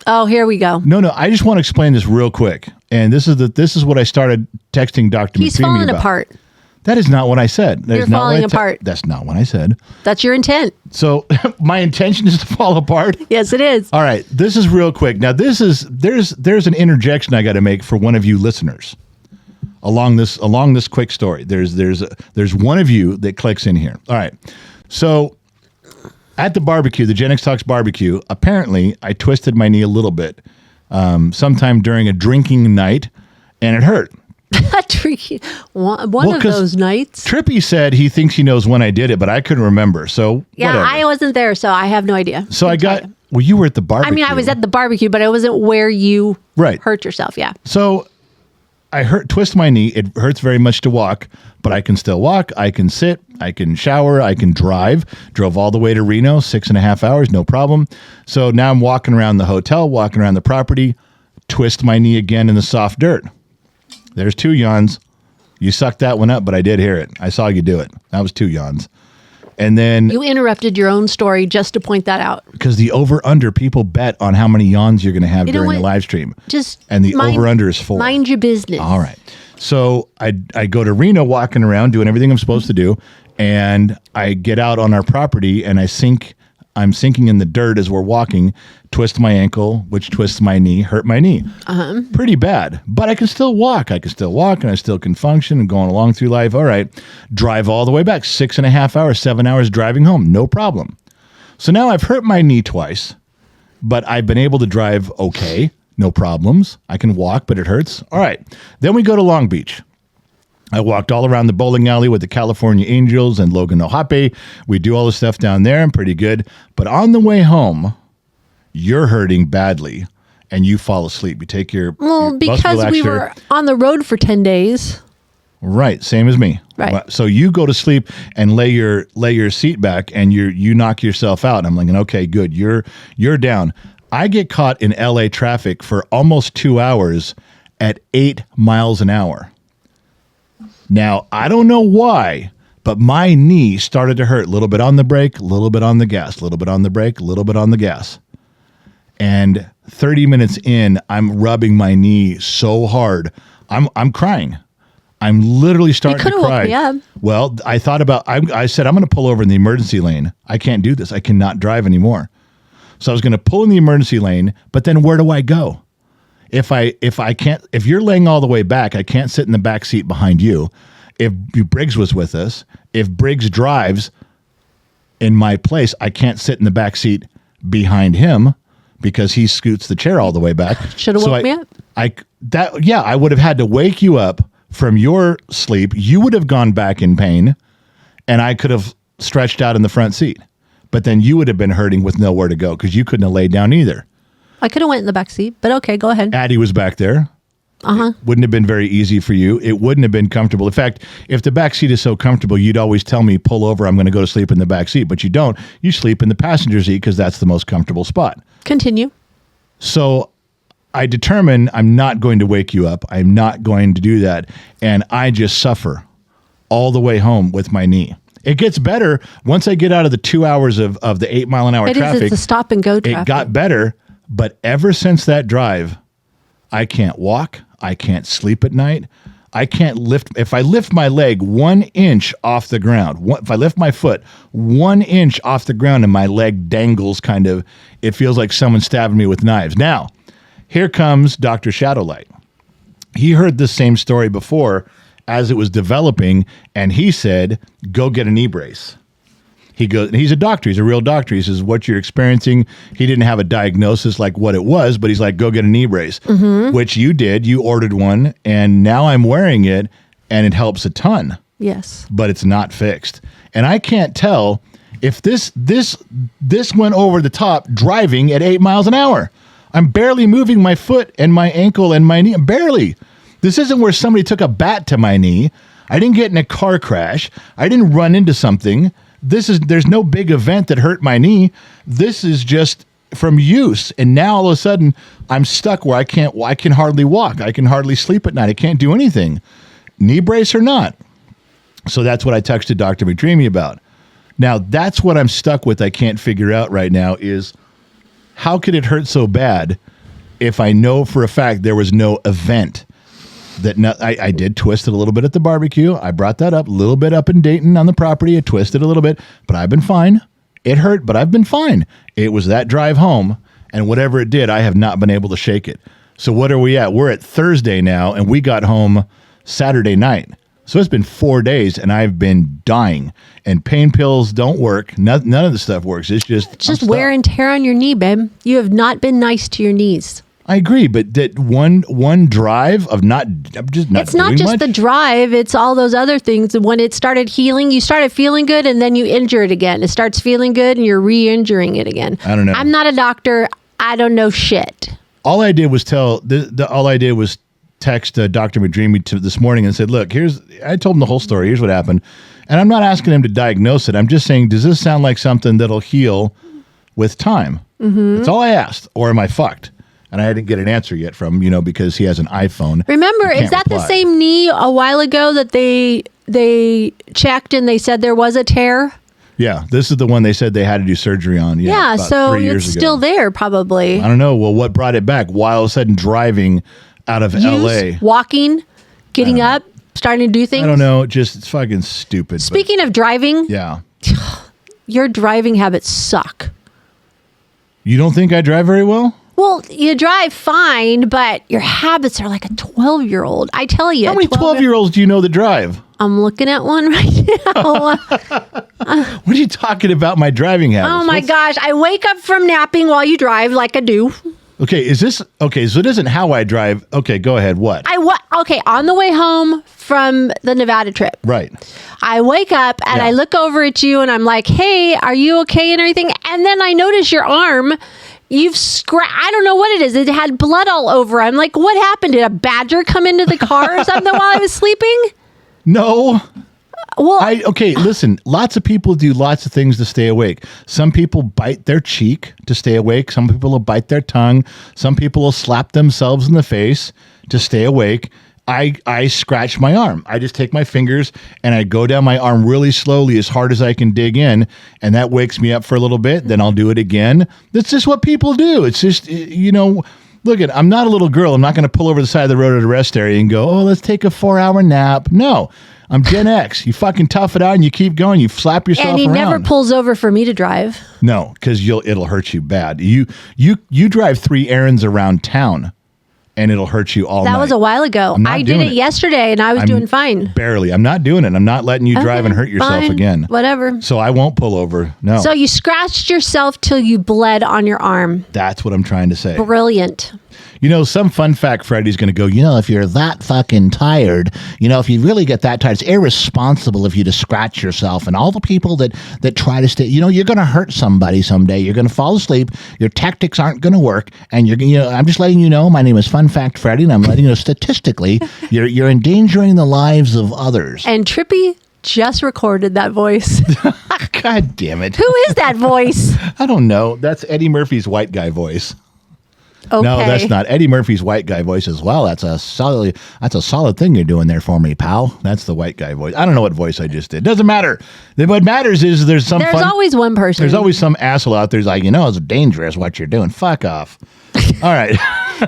Oh, here we go. No. I just want to explain this real quick. And this is what I started texting Dr. He's McPhee falling about. apart. That is not what I said. You're falling apart. That's not what I said. That's your intent. So my intention is to fall apart? Yes, it is. All right. This is real quick. Now, there's an interjection I got to make for one of you listeners along this quick story. There's one of you that clicks in here. All right. So at the barbecue, the Genx Talks barbecue, apparently I twisted my knee a little bit sometime during a drinking night, and it hurt. One of those nights. Trippy said he thinks he knows when I did it, but I couldn't remember. So yeah, whatever. I wasn't there, so I have no idea. So I got Well, you were at the barbecue. I mean, I was at the barbecue, but I wasn't where you hurt yourself. Yeah. So I twist my knee. It hurts very much to walk, but I can still walk. I can sit. I can shower. I can drive. Drove all the way to Reno, 6.5 hours, no problem. So now I'm walking around the hotel, walking around the property, twist my knee again in the soft dirt. There's 2 yawns. You sucked that one up, but I did hear it. I saw you do it. That was 2 yawns. And then you interrupted your own story just to point that out. Because the over-under, people bet on how many yawns you're going to have during the live stream. And the over-under is 4. Mind your business. All right. So I go to Reno walking around, doing everything I'm supposed to do, and I get out on our property, and I'm sinking in the dirt as we're walking, twist my ankle, which twists my knee, hurt my knee. Pretty bad. But I can still walk. And I still can function and going along through life. All right. Drive all the way back, 6.5 hours, 7 hours driving home. No problem. So now I've hurt my knee twice, but I've been able to drive okay. No problems. I can walk, but it hurts. All right. Then we go to Long Beach. I walked all around the bowling alley with the California Angels and Logan Ohape. We do all the stuff down there. I'm pretty good. But on the way home, you're hurting badly and you fall asleep. You take your because we were on the road for 10 days. Right. Same as me. Right. So you go to sleep and lay your seat back and you knock yourself out. I'm like, okay, good. You're down. I get caught in LA traffic for almost 2 hours at 8 miles an hour. Now, I don't know why, but my knee started to hurt. A little bit on the brake, a little bit on the gas, a little bit on the brake, a little bit on the gas. And 30 minutes in, I'm rubbing my knee so hard. I'm crying. I'm literally starting to cry. You woke me up. Well, I thought about, I said, I'm going to pull over in the emergency lane. I can't do this. I cannot drive anymore. So I was going to pull in the emergency lane, but then where do I go? If you're laying all the way back, I can't sit in the back seat behind you. If Briggs was with us, if Briggs drives in my place, I can't sit in the back seat behind him because he scoots the chair all the way back. Should have woke me up. I would have had to wake you up from your sleep. You would have gone back in pain, and I could have stretched out in the front seat. But then you would have been hurting with nowhere to go because you couldn't have laid down either. I could have went in the back seat, but okay, go ahead. Addie was back there. It wouldn't have been very easy for you. It wouldn't have been comfortable. In fact, if the back seat is so comfortable, you'd always tell me, pull over, I'm going to go to sleep in the back seat. But you don't. You sleep in the passenger seat because that's the most comfortable spot. Continue. So I determine I'm not going to wake you up. I'm not going to do that. And I just suffer all the way home with my knee. It gets better once I get out of the 2 hours of the 8 mile an hour traffic. It's a stop and go traffic. It got better, but ever since that drive, I can't walk. I can't sleep at night. I can't lift. If I lift my leg 1 inch off the ground, if I lift my foot 1 inch off the ground and my leg dangles kind of, it feels like someone stabbing me with knives. Now, here comes Dr. Shadowlight. He heard this same story before as it was developing, and he said, go get a knee brace. He goes, and he's a doctor. He's a real doctor. He says, what you're experiencing, he didn't have a diagnosis like what it was, but he's like, go get a knee brace, which you did. You ordered one, and now I'm wearing it, and it helps a ton. Yes. But it's not fixed. And I can't tell if this went over the top driving at 8 miles an hour. I'm barely moving my foot and my ankle and my knee. Barely. This isn't where somebody took a bat to my knee. I didn't get in a car crash. I didn't run into something. There's no big event that hurt my knee. This is just from use. And now all of a sudden I'm stuck where I can hardly walk. I can hardly sleep at night. I can't do anything. Knee brace or not. So that's what I texted Dr. McDreamy about. Now that's what I'm stuck with. I can't figure out right now is how could it hurt so bad if I know for a fact there was no event? I did twist it a little bit at the barbecue. I brought that up a little bit up in Dayton on the property. I twisted a little bit, but I've been fine. It hurt, but I've been fine. It was that drive home, and whatever it did, I have not been able to shake it. So what are we at? We're at Thursday now, and we got home Saturday night. So it's been 4 days, and I've been dying. And pain pills don't work. None of the stuff works. It's just wear and tear on your knee, babe. You have not been nice to your knees. I agree, but that one drive of I'm just not. It's not doing just much. the drive, it's all those other things. When it started healing, you started feeling good and then you injure it again. It starts feeling good and you're re-injuring it again. I don't know. I'm not a doctor. I don't know shit. All I did was text Dr. Madrimi this morning and said, look, I told him the whole story. Here's what happened. And I'm not asking him to diagnose it. I'm just saying, does this sound like something that'll heal with time? Mm-hmm. That's all I asked. Or am I fucked? And I didn't get an answer yet from, because he has an iPhone. Remember, is that the same knee a while ago that they checked and they said there was a tear? Yeah, this is the one they said they had to do surgery on. Yeah, about so 3 years it's ago. still there probably. I don't know. Well, what brought it back? Why all of a sudden driving out of L.A.? Walking, getting up, starting to do things? I don't know. Just it's fucking stupid. Speaking of driving, yeah. your driving habits suck. You don't think I drive very well? Well, you drive fine, but your habits are like a 12-year-old. I tell you. How many 12-year-olds do you know that drive? I'm looking at one right now. What are you talking about my driving habits? Oh my gosh. I wake up from napping while you drive like I do. Okay, so it isn't how I drive. Okay, go ahead. What? Okay, on the way home from the Nevada trip. Right. I wake up and Yeah. I look over at you and I'm like, hey, are you okay and everything? And then I notice your arm. I don't know what it is. It had blood all over. I'm like, what happened? Did a badger come into the car or something while I was sleeping? No. Well, listen, lots of people do lots of things to stay awake. Some people bite their cheek to stay awake. Some people will bite their tongue. Some people will slap themselves in the face to stay awake. I scratch my arm. I just take my fingers and I go down my arm really slowly as hard as I can dig in, and that wakes me up for a little bit. Then I'll do it again. That's just what people do. It's just, look, I'm not a little girl. I'm not going to pull over the side of the road at a rest area and go, oh, let's take a 4-hour nap. No, I'm Gen X. You fucking tough it out and you keep going. You slap yourself and he around. never pulls over for me to drive. No, because it'll hurt you bad. You drive 3 errands around town, and it'll hurt you all night. That was a while ago. I did it yesterday, and I was doing fine. Barely. I'm not doing it. I'm not letting you drive and hurt yourself Fine. again. Whatever. So I won't pull over. No. So you scratched yourself till you bled on your arm. That's what I'm trying to say. Brilliant. Some fun fact Freddie's going to go, if you're that fucking tired, if you really get that tired, it's irresponsible of you to scratch yourself. And all the people that try to stay, you're going to hurt somebody someday. You're going to fall asleep. Your tactics aren't going to work. And I'm just letting you know, my name is Fun Fact Freddie, and I'm letting you know statistically, you're endangering the lives of others. And Trippy just recorded that voice. God damn it. Who is that voice? I don't know. That's Eddie Murphy's white guy voice. Okay. No, that's not Eddie Murphy's white guy voice as well. That's a solid thing you're doing there for me, pal. That's the white guy voice. I don't know what voice I just did. Doesn't matter. What matters is there's always one person. There's always some asshole out there who's like, it's dangerous what you're doing. Fuck off. All right.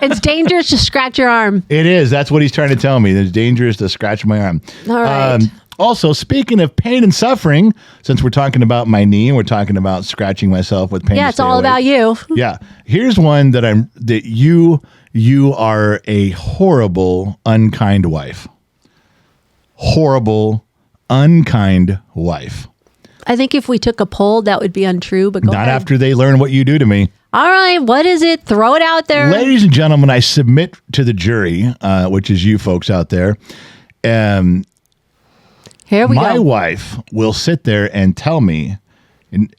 It's dangerous to scratch your arm. It is. That's what he's trying to tell me. It's dangerous to scratch my arm. All right. Also, speaking of pain and suffering, since we're talking about my knee and we're talking about scratching myself with pain. Yeah, it's all about you. Yeah. Here's one that you are a horrible, unkind wife. Horrible, unkind wife. I think if we took a poll, that would be untrue, but go Not ahead. after they learn what you do to me. All right, what is it? Throw it out there. Ladies and gentlemen, I submit to the jury, which is you folks out there. Here we My go. wife will sit there and tell me,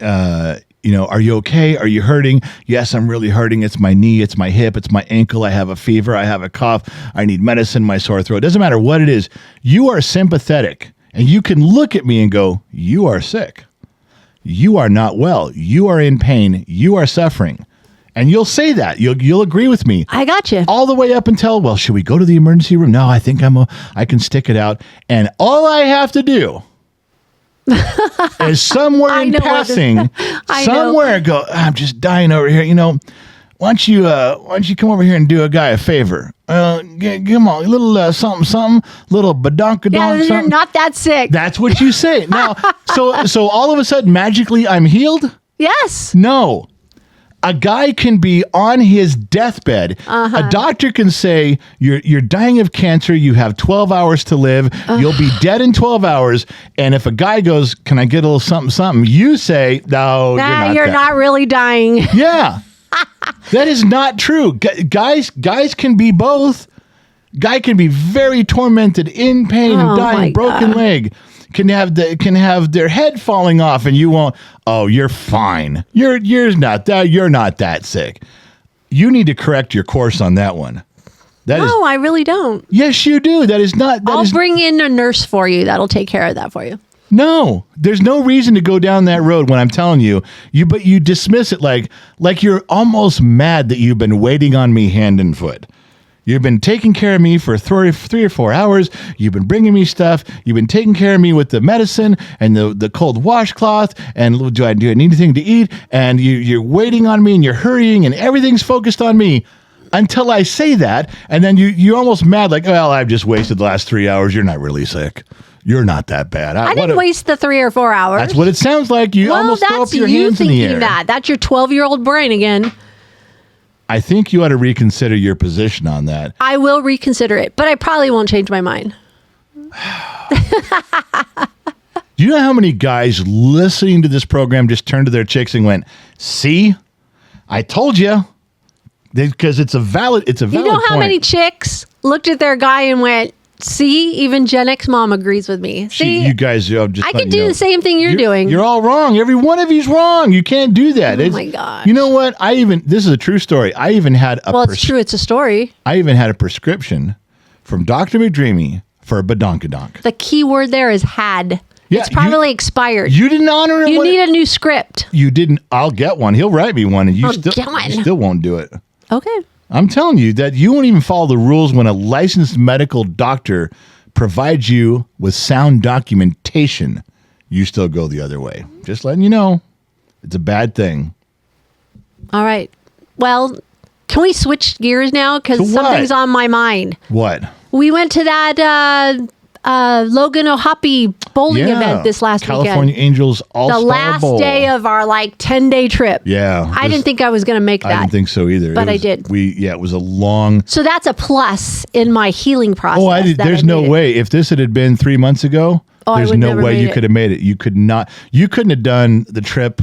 are you okay? Are you hurting? Yes, I'm really hurting. It's my knee. It's my hip. It's my ankle. I have a fever. I have a cough. I need medicine. My sore throat. Doesn't matter what it is. You are sympathetic, and you can look at me and go, you are sick. You are not well. You are in pain. You are suffering. And you'll say that. You'll agree with me. I got you. All the way up until, well, should we go to the emergency room? No, I think I can stick it out. And all I have to do is somewhere in passing, somewhere go, I'm just dying over here. Why don't you come over here and do a guy a favor? Give him a little something, little badonkadonk Yeah, you're something. not that sick. That's what you say. Now, so all of a sudden, magically, I'm healed? Yes. No. A guy can be on his deathbed. A doctor can say, you're dying of cancer. You have 12 hours to live. You'll be dead in 12 hours. And if a guy goes, can I get a little something, you say, no, You're not really dying. Yeah. That is not true. Guys can be both. Guy can be very tormented, in pain, Oh, dying, my broken God. leg. Can have their head falling off, and you won't. Oh, you're fine. You're not that. You're not that sick. You need to correct your course on that one. That is. No, I really don't. Yes, you do. That is not. I'll bring in a nurse for you. That'll take care of that for you. No, there's no reason to go down that road when I'm telling you. But you dismiss it like you're almost mad that you've been waiting on me hand and foot. You've been taking care of me for 3 or 4 hours. You've been bringing me stuff. You've been taking care of me with the medicine and the cold washcloth. And do I need anything to eat? And you're waiting on me and you're hurrying and everything's focused on me until I say that. And then you're almost mad like, well, I've just wasted the last 3 hours. You're not really sick. You're not that bad. I didn't waste the 3 or 4 hours. That's what it sounds like. You almost throw up your hands in the air. That. That's your 12-year-old brain again. I think you ought to reconsider your position on that. I will reconsider it, but I probably won't change my mind. Do you know how many guys listening to this program just turned to their chicks and went, "See, I told you," because it's a valid. You know how point. many chicks looked at their guy and went, "See, even Gen X mom agrees with me." See, you guys, just I could do the same thing you're doing. You're all wrong. Every one of you's wrong. You can't do that. Oh my gosh. You know what? This is a true story. I even had a. Well, it's true. It's a story. I even had a prescription from Dr. McDreamy for BADONKADONK. The key word there is had. Yeah, it's probably expired. You didn't honor it. You need a new script. You didn't. I'll get one. He'll write me one, and you get one. still won't do it. Okay. I'm telling you that you won't even follow the rules when a licensed medical doctor provides you with sound documentation. You still go the other way. Just letting you know, it's a bad thing. All right. Well, can we switch gears now? Because To what? something's on my mind. What? We went to that Logan O'Hoppy bowling event this last California weekend. Angels All-Star The last Bowl. day of our 10-day trip. Yeah. I didn't think I was going to make that. I didn't think so either. But I did. It was a long. So that's a plus in my healing process. Oh, there's no way. If this had been 3 months ago, I there's would no never way made you it. could have made it. You could not. You couldn't have done the trip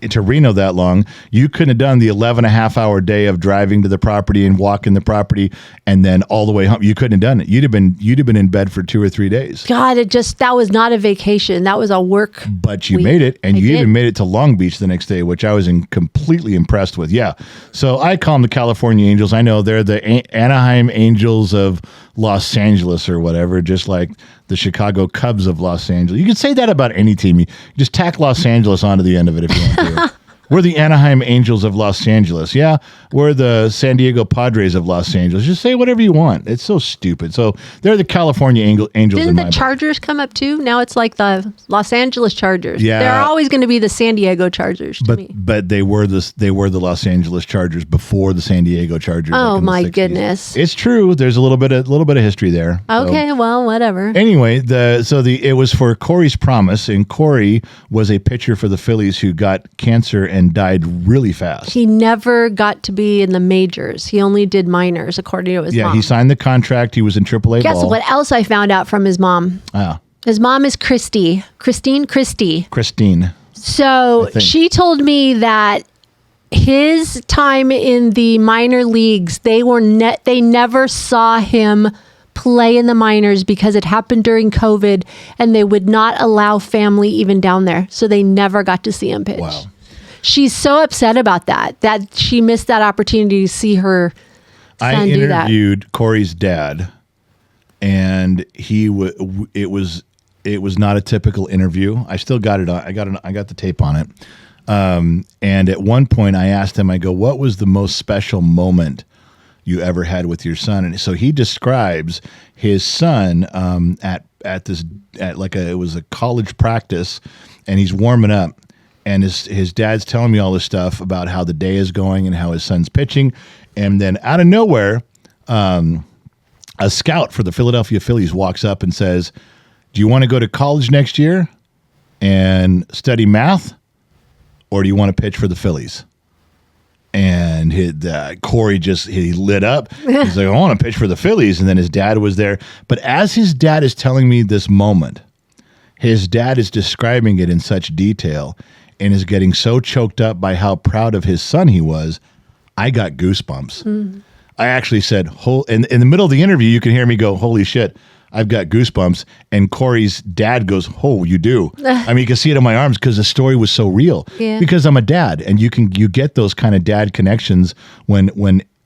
to Reno that long. You couldn't have done the 11.5-hour day of driving to the property and walking the property and then all the way home. You couldn't have done it. You'd have been in bed for 2 or 3 days. God, that was not a vacation. That was a work. But you week. made it, and I you did. even made it to Long Beach the next day, which I was completely impressed with. Yeah. So I call them the California Angels. I know they're the Anaheim Angels of Los Angeles or whatever, just like the Chicago Cubs of Los Angeles. You could say that about any team. You just tack Los Angeles onto the end of it if you want to. We're the Anaheim Angels of Los Angeles. Yeah, we're the San Diego Padres of Los Angeles. Just say whatever you want. It's so stupid. So they're the California Angels. Didn't in the my book. Chargers come up too? Now it's like the Los Angeles Chargers. Yeah. They're always going to be the San Diego Chargers to me. But they were the Los Angeles Chargers before the San Diego Chargers. Oh, like in the my 60s. goodness. It's true. There's a little bit of history there. So- Okay, well, whatever. Anyway, it was for Corey's Promise, and Corey was a pitcher for the Phillies who got cancer and died really fast. He never got to be in the majors. He only did minors, according to his mom. He signed the contract. He was in AAA Guess ball. what else I found out from his mom? Ah, His mom is Christine. Christine. So think. she told me that his time in the minor leagues, they never saw him play in the minors because it happened during COVID, and they would not allow family even down there. So they never got to see him pitch. Wow. She's so upset about that she missed that opportunity to see her son I do that. interviewed Corey's dad, and it was not a typical interview. I still got it on. I got the tape on it. And at one point, I asked him. I go, "What was the most special moment you ever had with your son?" And so he describes his son it was a college practice, and he's warming up. And his dad's telling me all this stuff about how the day is going and how his son's pitching. And then out of nowhere, a scout for the Philadelphia Phillies walks up and says, "Do you want to go to college next year and study math? Or do you want to pitch for the Phillies?" And Corey he lit up. He's like, "I want to pitch for the Phillies." And then his dad was there. But as his dad is telling me this moment, his dad is describing it in such detail and is getting so choked up by how proud of his son he was I got goosebumps. I actually said, in the middle of the interview, you can hear me go, holy shit, I've got goosebumps. And Corey's dad goes, oh, you do. I mean, you can see it in my arms because the story was so real. Yeah. Because I'm a dad, and you get those kind of dad connections when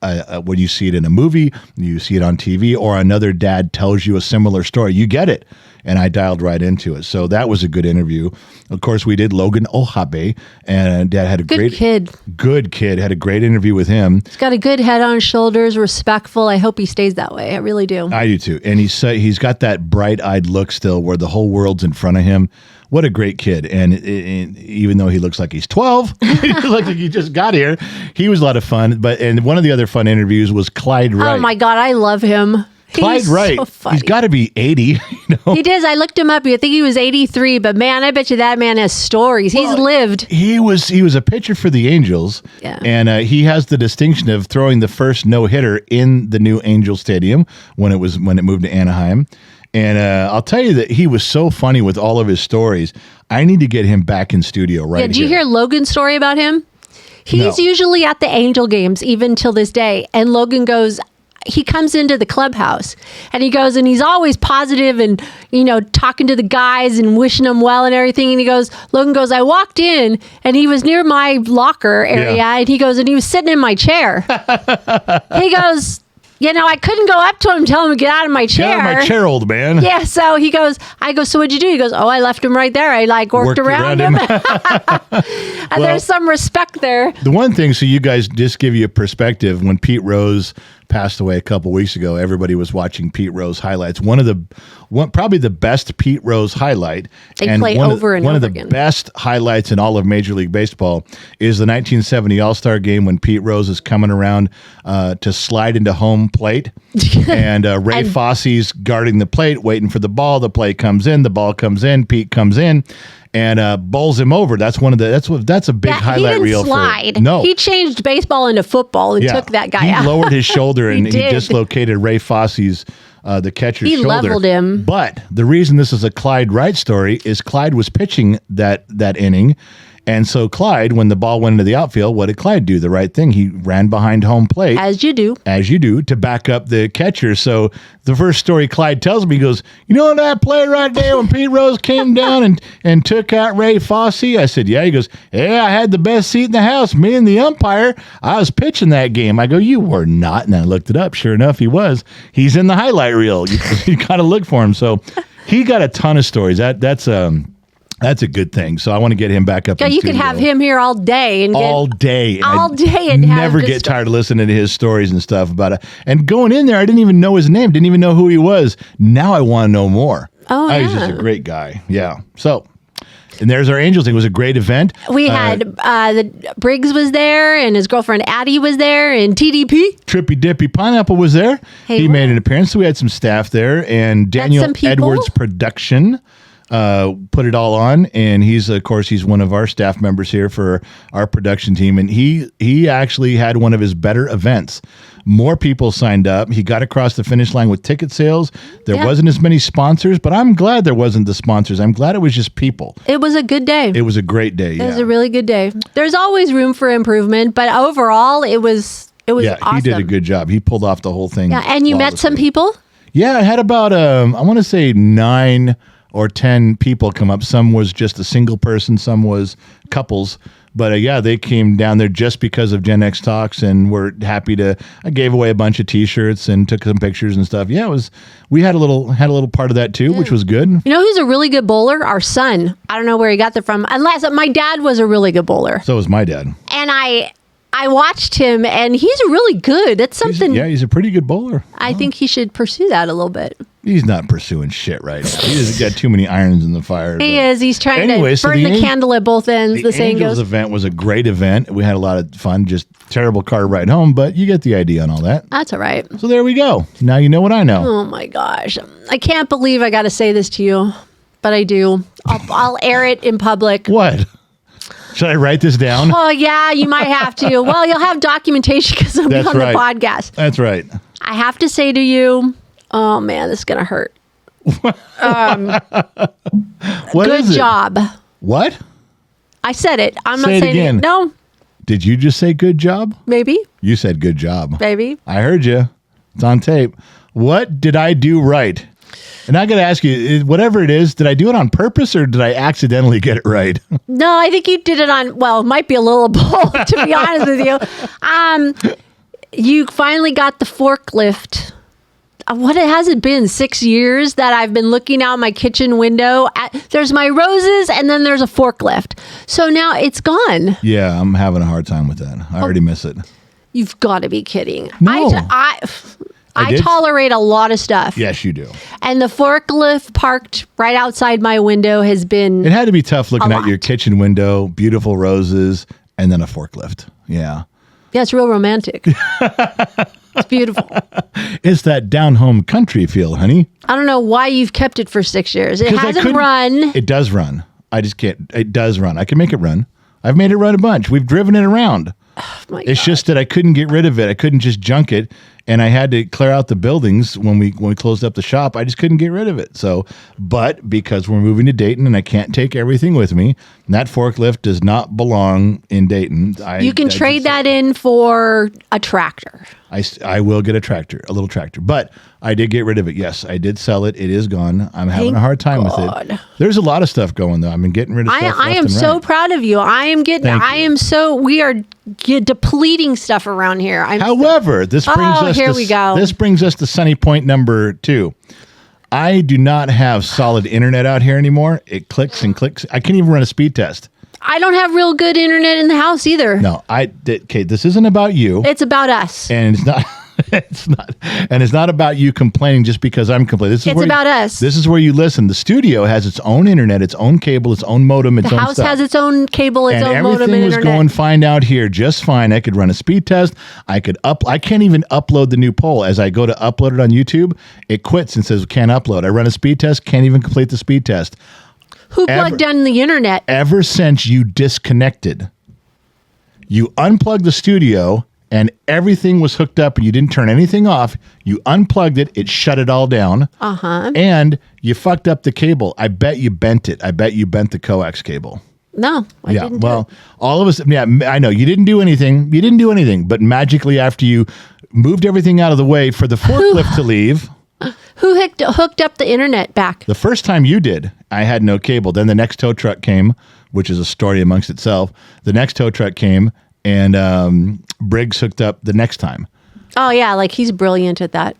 you see it in a movie, you see it on TV, or another dad tells you a similar story. You get it. And I dialed right into it. So that was a good interview. Of course, we did Logan Ohabe, and Dad had a Good kid. Good kid. Had a great interview with him. He's got a good head on his shoulders, respectful. I hope he stays that way. I really do. I do too. And he's got that bright-eyed look still where the whole world's in front of him. What a great kid. And even though he looks like he's 12, he looks like he just got here. He was a lot of fun. And one of the other fun interviews was Clyde Wright. Oh my God, I love him. Clyde Wright, so funny. He's got to be 80. You know? He does. I looked him up. I think he was 83, but man, I bet you that man has stories. He's lived. He was a pitcher for the Angels, Yeah. And he has the distinction of throwing the first no-hitter in the new Angel Stadium when it moved to Anaheim. And I'll tell you that he was so funny with all of his stories. I need to get him back in studio right Did you hear Logan's story about him? He's No. usually at the Angel games, even till this day. And Logan goes, he comes into the clubhouse and he goes, and he's always positive and, talking to the guys and wishing them well and everything. And Logan goes, I walked in and he was near my locker area. Yeah. And he goes, and he was sitting in my chair. He goes, I couldn't go up to him and tell him to get out of my chair. Get out of my chair, old man. Yeah, so I go, so what'd you do? He goes, oh, I left him right there. I worked around him. And there's some respect there. The one thing, so you guys just give you a perspective, when Pete Rose passed away a couple weeks ago, everybody was watching Pete Rose highlights. Probably the best Pete Rose highlight. They play over and one over of the again. best highlights in all of Major League Baseball is the 1970 All-Star Game when Pete Rose is coming around to slide into home plate. And Ray Fosse's guarding the plate, waiting for the ball. The play comes in, the ball comes in, Pete comes in. And bowls him over. That's a big highlight he didn't reel. slide. No, He changed baseball into football and took that guy out. He lowered his shoulder and he did. dislocated Ray Fosse's the catcher's He shoulder. leveled him. But the reason this is a Clyde Wright story is Clyde was pitching that inning. And so Clyde, when the ball went into the outfield, what did Clyde do? The right thing. He ran behind home plate. As you do. To back up the catcher. So the first story Clyde tells me, he goes, that play right there when Pete Rose came down and took out Ray Fosse? I said, yeah. He goes, yeah, I had the best seat in the house. Me and the umpire, I was pitching that game. I go, you were not. And I looked it up. Sure enough, he was. He's in the highlight reel. You got to look for him. So he got a ton of stories. That's a good thing. So I want to get him back up. Yeah, in you could studio. have him here all day and all day. and never have get good tired of listening to his stories and stuff about it. And going in there, I didn't even know his name. Didn't even know who he was. Now I want to know more. Oh, He's just a great guy. Yeah. So, and there's our Angels thing. It was a great event. We had the Briggs was there, and his girlfriend Addie was there, and TDP. Trippy Dippy Pineapple was there. Hey, he made an appearance. So we had some staff there, and Daniel some people. Edwards Production put it all on, and he's one of our staff members here for our production team, and he actually had one of his better events. More people signed up. He got across the finish line with ticket sales. There wasn't as many sponsors, but I'm glad there wasn't the sponsors. I'm glad it was just people. It was a good day. It was a great day. It was a really good day. There's always room for improvement, but overall, it was awesome. He did a good job. He pulled off the whole thing. Yeah, and you met some flawlessly. people? Yeah, I had about I want to say 9 or 10 people come up. Some was just a single person, some was couples. But they came down there just because of Gen X Talks, and we're happy to. I gave away a bunch of T-shirts and took some pictures and stuff. Yeah, we had a little part of that too, which was good. You know who's a really good bowler? Our son. I don't know where he got that from. Unless my dad was a really good bowler. So was my dad. And I watched him, and he's really good. That's something. He's a pretty good bowler. I think he should pursue that a little bit. He's not pursuing shit right now. He's got too many irons in the fire. He is. He's trying to burn the candle at both ends, the saying Angels goes. event was a great event. We had a lot of fun. Just terrible car ride home, but you get the idea on all that. That's all right. So there we go. Now you know what I know. Oh my gosh. I can't believe I got to say this to you, but I do. I'll air it in public. What? Should I write this down? Oh, yeah, you might have to. Well, you'll have documentation because I'm That's on right. the podcast. That's right. I have to say to you, oh man, this is going to hurt. What Good is it? job. What? I said it. I'm Say not it saying again. it. No. Did you just say good job? Maybe. You said good job. Maybe. I heard you. It's on tape. What did I do right? And I got to ask you, whatever it is, did I do it on purpose or did I accidentally get it right? No, I think you did it on, well, it might be a little of both, to be honest with you. You finally got the forklift. What has it been? 6 years that I've been looking out my kitchen window. There's my roses and then there's a forklift. So now it's gone. Yeah, I'm having a hard time with that. I already miss it. You've got to be kidding. No. I did? tolerate a lot of stuff. Yes, you do. And the forklift parked right outside my window has been... It had to be tough looking A at your lot. kitchen window, beautiful roses, and then a forklift. Yeah. Yeah, it's real romantic. It's beautiful. It's that down home country feel, honey. I don't know why you've kept it for 6 years. It 'Cause I hasn't couldn't- run. It does run. I just can't. It does run. I can make it run. I've made it run a bunch. We've driven it around. My It's God. just that I couldn't get rid of it. I couldn't just junk it, and I had to clear out the buildings when we closed up the shop. I just couldn't get rid of it. So, but because we're moving to Dayton and I can't take everything with me, that forklift does not belong in Dayton. You can trade that in for a tractor. I will get a little tractor, but I did get rid of it. Yes, I did sell it. It is gone. I'm having a hard time with God. it. There's a lot of stuff going though. I've been getting rid of stuff. I left am and so right. proud of you. We are depleting stuff around here. However, this brings here we go. This brings us to sunny point number 2. I do not have solid internet out here anymore. It clicks and clicks. I can't even run a speed test. I don't have real good internet in the house either. No, okay, this isn't about you. It's about us. And it's not it's not about you complaining just because I'm complaining. It's about us. This is where you listen. The studio has its own internet, its own cable, its own modem, its The own house stuff. has its own cable, its And own modem, everything and was internet. going fine out here, just fine. I could run a speed test. I can't even upload the new poll. As I go to upload it on YouTube, it quits and says can't upload. I run a speed test, can't even complete the speed test. Who plugged in the internet? Ever since you disconnected, you unplugged the studio and everything was hooked up and you didn't turn anything off. You unplugged it, it shut it all down. And you fucked up the cable. I bet you bent it. I bet you bent the coax cable. No, I didn't. Well, all of us, yeah, I know you didn't do anything. You didn't do anything, but magically after you moved everything out of the way for the forklift to leave. Who hooked up the internet back? The first time you did, I had no cable. Then the next tow truck came, which is a story amongst itself. The next tow truck came, and Briggs hooked up the next time. Oh yeah, like he's brilliant at that.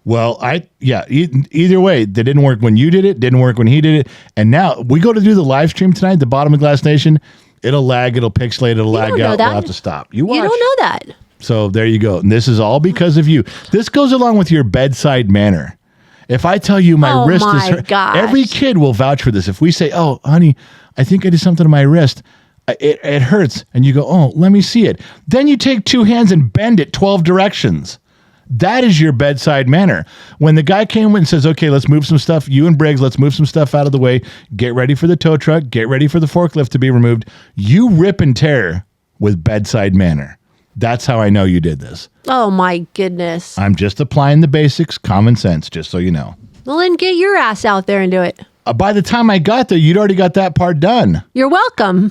Well, either way, that didn't work when you did it, didn't work when he did it. And now we go to do the live stream tonight, the Bottom of Glass Nation. It'll lag, it'll pixelate, it'll lag don't know out. that. We'll have to stop. You watch. You don't know that. So there you go. And this is all because of you. This goes along with your bedside manner. If I tell you my wrist is hurt, gosh. every kid will vouch for this. If we say, "Oh, honey, I think I did something to my wrist. It hurts," and you go, "Oh, let me see it." Then you take 2 hands and bend it 12 directions. That is your bedside manner. When the guy came and says, "Okay, let's move some stuff. You and Briggs, let's move some stuff out of the way. Get ready for the tow truck. Get ready for the forklift to be removed." You rip and tear with bedside manner. That's how I know you did this. Oh my goodness. I'm just applying the basics, common sense, just so you know. Well, then get your ass out there and do it. By the time I got there, you'd already got that part done. You're welcome.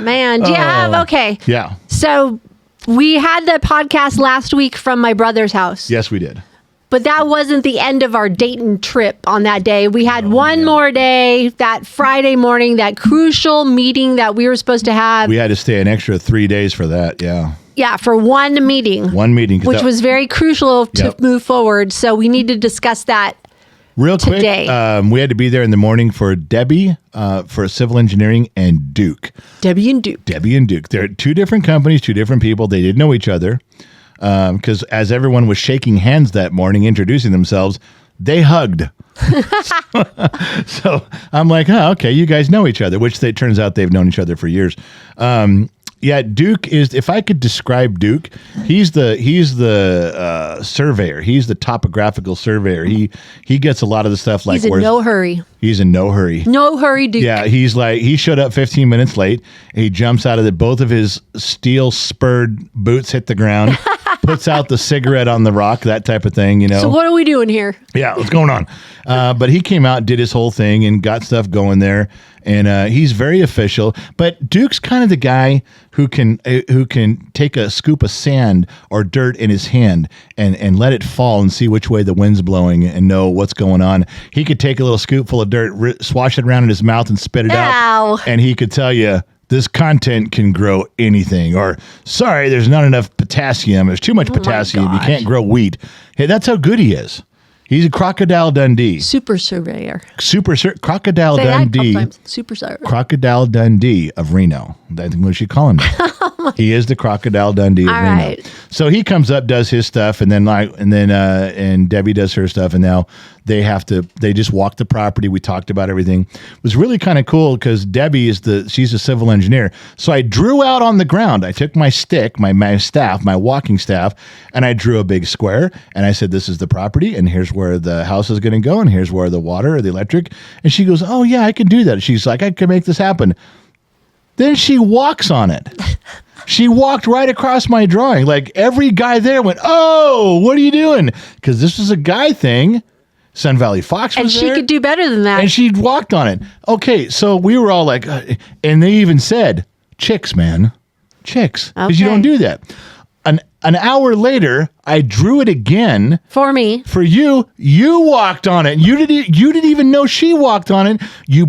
Man, do you have? Okay. Yeah. So we had the podcast last week from my brother's house. Yes, we did. But that wasn't the end of our Dayton trip on that day. We had one more day, that Friday morning, that crucial meeting that we were supposed to have. We had to stay an extra 3 days for that. Yeah. Yeah, for one meeting. One meeting. 'Cause Which that- was very crucial to Yep. move forward. So we need to discuss that. real quick. today. We had to be there in the morning for Debbie for civil engineering and Duke. Debbie and Duke. Debbie and Duke. They're 2 different companies, 2 different people. They didn't know each other. Because as everyone was shaking hands that morning, introducing themselves, they hugged. So I'm like, oh, okay, you guys know each other, which it turns out they've known each other for years. Yeah, Duke is, if I could describe Duke, he's the surveyor. He's the topographical surveyor. He gets a lot of the stuff like He's in no hurry. He's in no hurry. No hurry, Duke. Yeah, he's like, he showed up 15 minutes late. He jumps out of both of his steel spurred boots hit the ground. puts out the cigarette on the rock, that type of thing, you know. So what are we doing here? Yeah, what's going on? But he came out, did his whole thing, and got stuff going there. And he's very official. But Duke's kind of the guy who can take a scoop of sand or dirt in his hand and let it fall and see which way the wind's blowing and know what's going on. He could take a little scoop full of dirt, swash it around in his mouth and spit it out. And he could tell you, this content can grow anything. Or, sorry, there's not enough potassium. There's too much potassium. You can't grow wheat. Hey, that's how good he is. He's a Crocodile Dundee. Super surveyor. Crocodile Say Dundee. that a couple times. Super surveyor. Crocodile Dundee of Reno. I think we should call him that. He is the Crocodile Dundee of All Reno. right. So he comes up, does his stuff, and then Debbie does her stuff, and now they just walk the property. We talked about everything. It was really kind of cool because Debbie she's a civil engineer. So I drew out on the ground. I took my stick, my staff, my walking staff, and I drew a big square, and I said, this is the property, and here's where the house is going to go, and here's where the water or the electric. And she goes, oh yeah, I can do that. She's like, I can make this happen. Then she walks on it. She walked right across my drawing. Like every guy there went, oh, what are you doing? Because this was a guy thing. Sun Valley Fox was there. And she could do better than that. And she walked on it. Okay, so we were all like, and they even said, chicks, man. Chicks. Because you don't do that. An hour later, I drew it again. For me. For you. You walked on it. You didn't even know she walked on it. You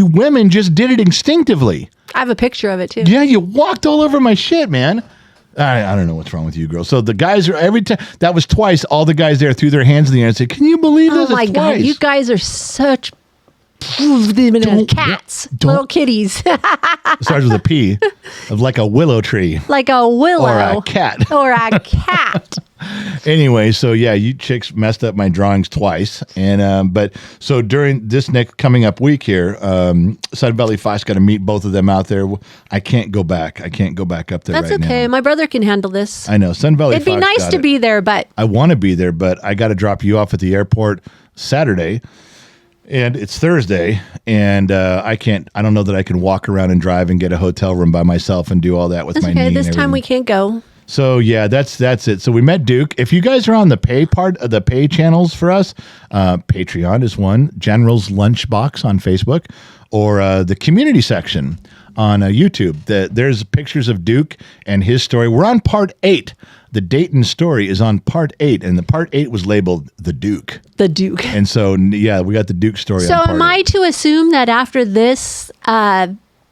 women just did it instinctively. I have a picture of it too. Yeah, you walked all over my shit, man. I don't know what's wrong with you, girl. So the guys are every time that was twice. All the guys there threw their hands in the air and said, "Can you believe this?" Oh my God, you guys are such cats, little kitties, starts with a P, of like a willow tree, like a willow, or a cat, or a cat. Anyway, so yeah, you chicks messed up my drawings twice, and but so during this next coming up week here, Sun Valley Fox got to meet both of them out there. I can't go back. I can't go back up there. That's right okay. now. My brother can handle this. I know Sun Valley. It'd be nice to be there, but I want to be there, but I got to drop you off at the airport Saturday. And it's Thursday, and I can't. I don't know that I can walk around and drive and get a hotel room by myself and do all that with that's my okay. knee. This and time we everything. can't go. So yeah, that's it. So we met Duke. If you guys are on the pay part of the pay channels for us, Patreon is one. General's Lunchbox on Facebook, or the community section on YouTube. There's pictures of Duke and his story. We're on part 8. The Dayton story is on part 8, and the part 8 was labeled The Duke. The Duke. And so, yeah, we got the Duke story So on part am I 8. to assume that after this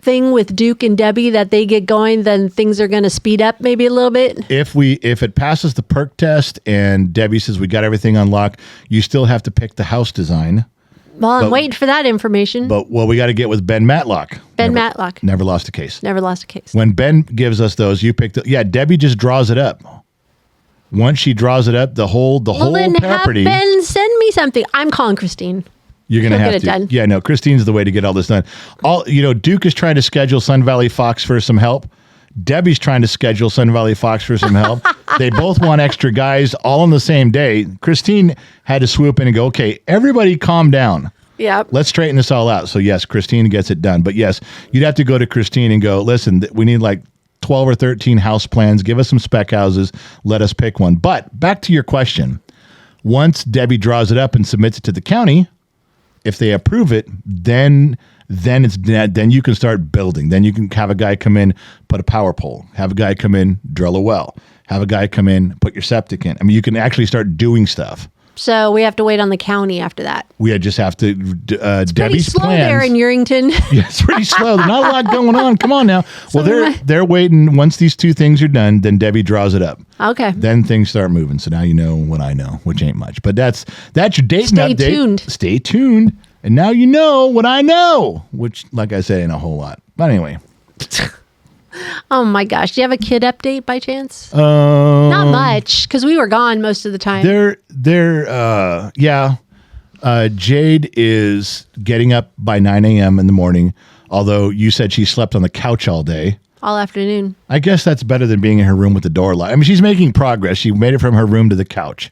thing with Duke and Debbie that they get going, then things are going to speed up maybe a little bit? If it passes the perk test and Debbie says we got everything on lock, you still have to pick the house design. Well, I'm waiting for that information. But we got to get with Ben Matlock. Matlock. Never lost a case. Never lost a case. When Ben gives us those, you pick Debbie just draws it up. Once she draws it up, the whole then property. Have Ben send me something. I'm calling Christine. You're gonna She'll have get to. it done. Yeah, no, Christine's the way to get all this done. Duke is trying to schedule Sun Valley Fox for some help. Debbie's trying to schedule Sun Valley Fox for some help. They both want extra guys all on the same day. Christine had to swoop in and go, okay, everybody calm down. Yeah. Let's straighten this all out. So yes, Christine gets it done. But yes, you'd have to go to Christine and go, listen, we need like 12 or 13 house plans. Give us some spec houses. Let us pick one. But back to your question. Once Debbie draws it up and submits it to the county, if they approve it, then you can start building. Then you can have a guy come in, put a power pole. Have a guy come in, drill a well. Have a guy come in, put your septic in. I mean, you can actually start doing stuff. So we have to wait on the county after that. We just have to. It's Debbie's pretty slow plans, there in Urington. Yeah, it's pretty slow. There's not a lot going on. Come on now. Well, they're waiting. Once these two things are done, then Debbie draws it up. Okay. Then things start moving. So now you know what I know, which ain't much. But that's your dating update. Stay tuned. Stay tuned. And now you know what I know, which, like I said, ain't a whole lot. But anyway. Oh my gosh. Do you have a kid update by chance? Not much, because we were gone most of the time. Jade is getting up by 9 a.m. in the morning, although you said she slept on the couch all day. All afternoon. I guess that's better than being in her room with the door locked. I mean, she's making progress. She made it from her room to the couch.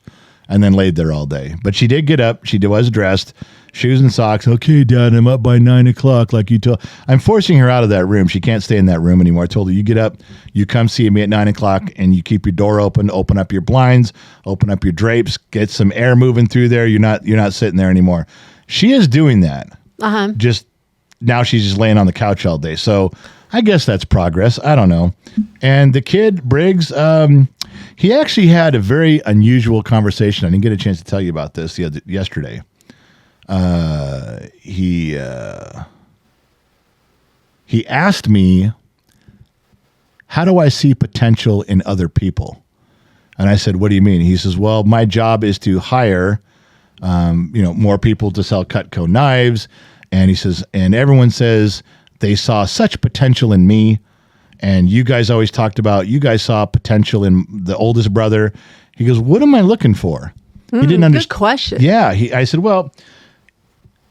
and then laid there all day. But she did get up. She was dressed, shoes and socks. Okay, Dad, I'm up by 9 o'clock like you told. I'm forcing her out of that room. She can't stay in that room anymore. I told her, you get up, you come see me at 9 o'clock, and you keep your door open up your blinds, open up your drapes, get some air moving through there. You're not sitting there anymore. She is doing that. Just now she's just laying on the couch all day. So I guess that's progress. I don't know. And the kid, Briggs, he actually had a very unusual conversation. I didn't get a chance to tell you about this yesterday. He asked me, how do I see potential in other people? And I said, what do you mean? He says, well, my job is to hire, more people to sell Cutco knives. And he says, and everyone says they saw such potential in me. And you guys always talked about, you guys saw potential in the oldest brother. He goes, what am I looking for? He didn't understand. Good question. Yeah. I said, well,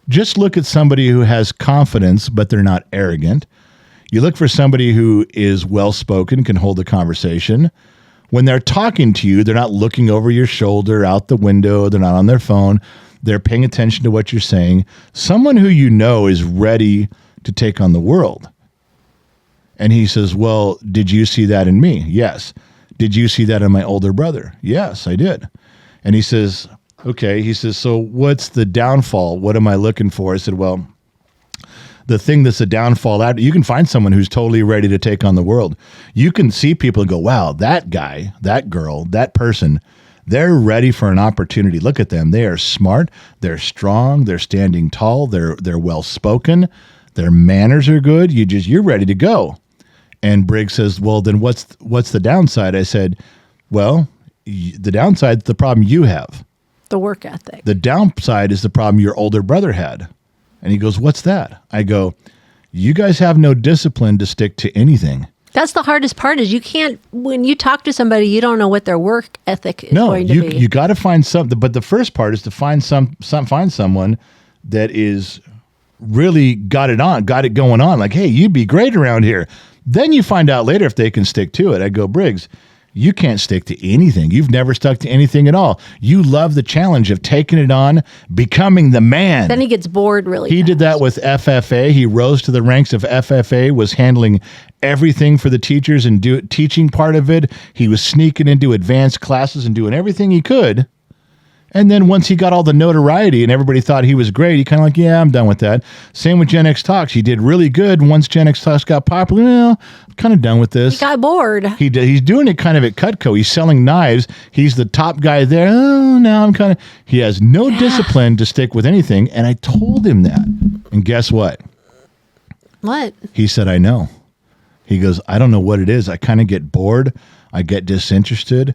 just look at somebody who has confidence, but they're not arrogant. You look for somebody who is well-spoken, can hold a conversation. When they're talking to you, they're not looking over your shoulder, out the window. They're not on their phone. They're paying attention to what you're saying. Someone who you know is ready to take on the world. And he says, well, did you see that in me? Yes. Did you see that in my older brother? Yes, I did. And he says, okay. He says, so what's the downfall? What am I looking for? I said, well, the thing that's a downfall, you can find someone who's totally ready to take on the world. You can see people and go, wow, that guy, that girl, that person, they're ready for an opportunity. Look at them. They are smart. They're strong. They're standing tall. They're well-spoken. Their manners are good. You're ready to go. And Briggs says, well, then what's the downside? I said, well, the downside is the problem you have. The work ethic. The downside is the problem your older brother had. And he goes, what's that? I go, you guys have no discipline to stick to anything. That's the hardest part is you can't, when you talk to somebody, you don't know what their work ethic is going to be. You got to find something. But the first part is to find someone that is really got it going on. Like, hey, you'd be great around here. Then you find out later if they can stick to it. I go, Briggs, you can't stick to anything. You've never stuck to anything at all. You love the challenge of taking it on, becoming the man. Then he gets bored really He fast. did that with FFA. He rose to the ranks of FFA, was handling everything for the teachers and teaching part of it. He was sneaking into advanced classes and doing everything he could. And then once he got all the notoriety and everybody thought he was great, he kind of like, yeah, I'm done with that. Same with Gen X Talks. He did really good. Once Gen X Talks got popular, well, I'm kind of done with this. He got bored. He's doing it kind of at Cutco. He's selling knives. He's the top guy there. Oh, now I'm kind of... He has no discipline to stick with anything. And I told him that. And guess what? What? He said, I know. He goes, I don't know what it is. I kind of get bored. I get disinterested.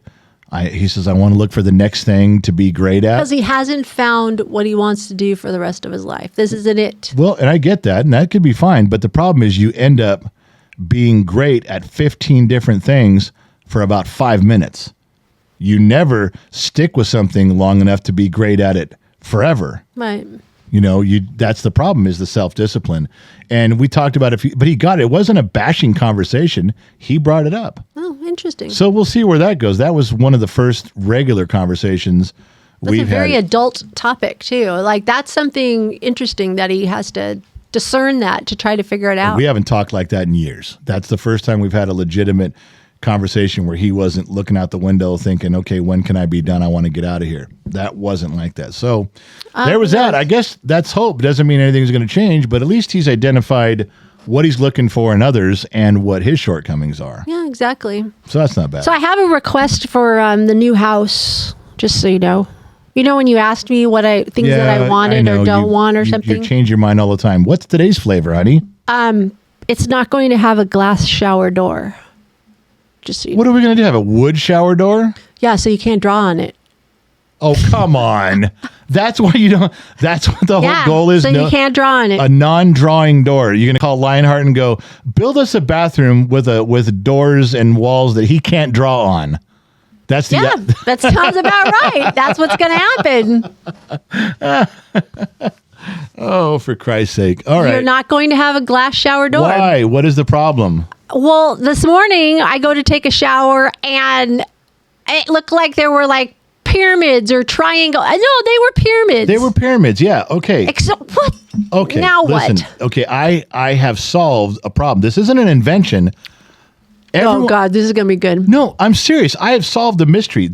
He says, I want to look for the next thing to be great at. Because he hasn't found what he wants to do for the rest of his life. This isn't it. Well, and I get that, and that could be fine. But the problem is you end up being great at 15 different things for about 5 minutes. You never stick with something long enough to be great at it forever. Right. That's the problem is the self-discipline. And we talked about it, but he got it. It wasn't a bashing conversation. He brought it up. Oh, interesting. So we'll see where that goes. That was one of the first regular conversations we've had. That's a very adult topic, too. Like, that's something interesting that he has to discern that to try to figure it out. We haven't talked like that in years. That's the first time we've had a legitimate conversation where he wasn't looking out the window thinking, okay, when can I be done? I want to get out of here. That wasn't like that. So there was that. I guess that's hope. Doesn't mean anything's going to change, but at least he's identified what he's looking for in others and what his shortcomings are. Yeah, exactly. So that's not bad. So I have a request for the new house, just so you know. You know when you asked me what things that I wanted or don't want or something? You change your mind all the time. What's today's flavor, honey? It's not going to have a glass shower door. Just so you What are we going to do? Have a wood shower door? Yeah, so you can't draw on it. Oh, come on. That's why you don't. That's what the whole goal is. So you can't draw on it. A non-drawing door. You're going to call Lionheart and go, build us a bathroom with doors and walls that he can't draw on. That's the that sounds about right. That's what's going to happen. Oh, for Christ's sake. All right. You're not going to have a glass shower door. Why? What is the problem? Well, this morning I go to take a shower and it looked like there were like pyramids or triangle. No, they were pyramids. They were pyramids. Yeah. Okay. What? Okay. Now listen, what? Okay. I have solved a problem. This isn't an invention. Oh God, this is gonna be good. No, I'm serious. I have solved the mystery.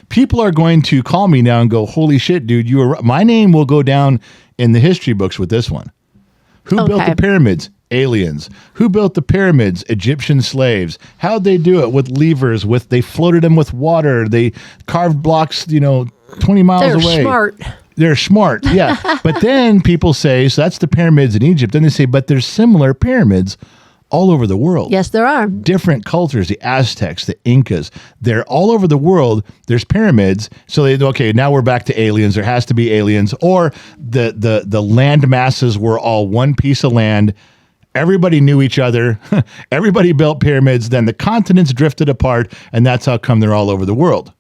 People are going to call me now and go, "Holy shit, dude! You were." My name will go down in the history books with this one. Who built the pyramids? Aliens. Who built the pyramids? Egyptian slaves. How'd they do it? With levers. They floated them with water. They carved blocks, 20 miles They're away. smart. They're smart, yeah. But then people say, so that's the pyramids in Egypt. Then they say, but there's similar pyramids all over the world. Yes, there are. Different cultures, the Aztecs, the Incas, they're all over the world. There's pyramids. So now we're back to aliens. There has to be aliens. Or the land masses were all one piece of land. Everybody knew each other. Everybody built pyramids. Then the continents drifted apart, and that's how come they're all over the world.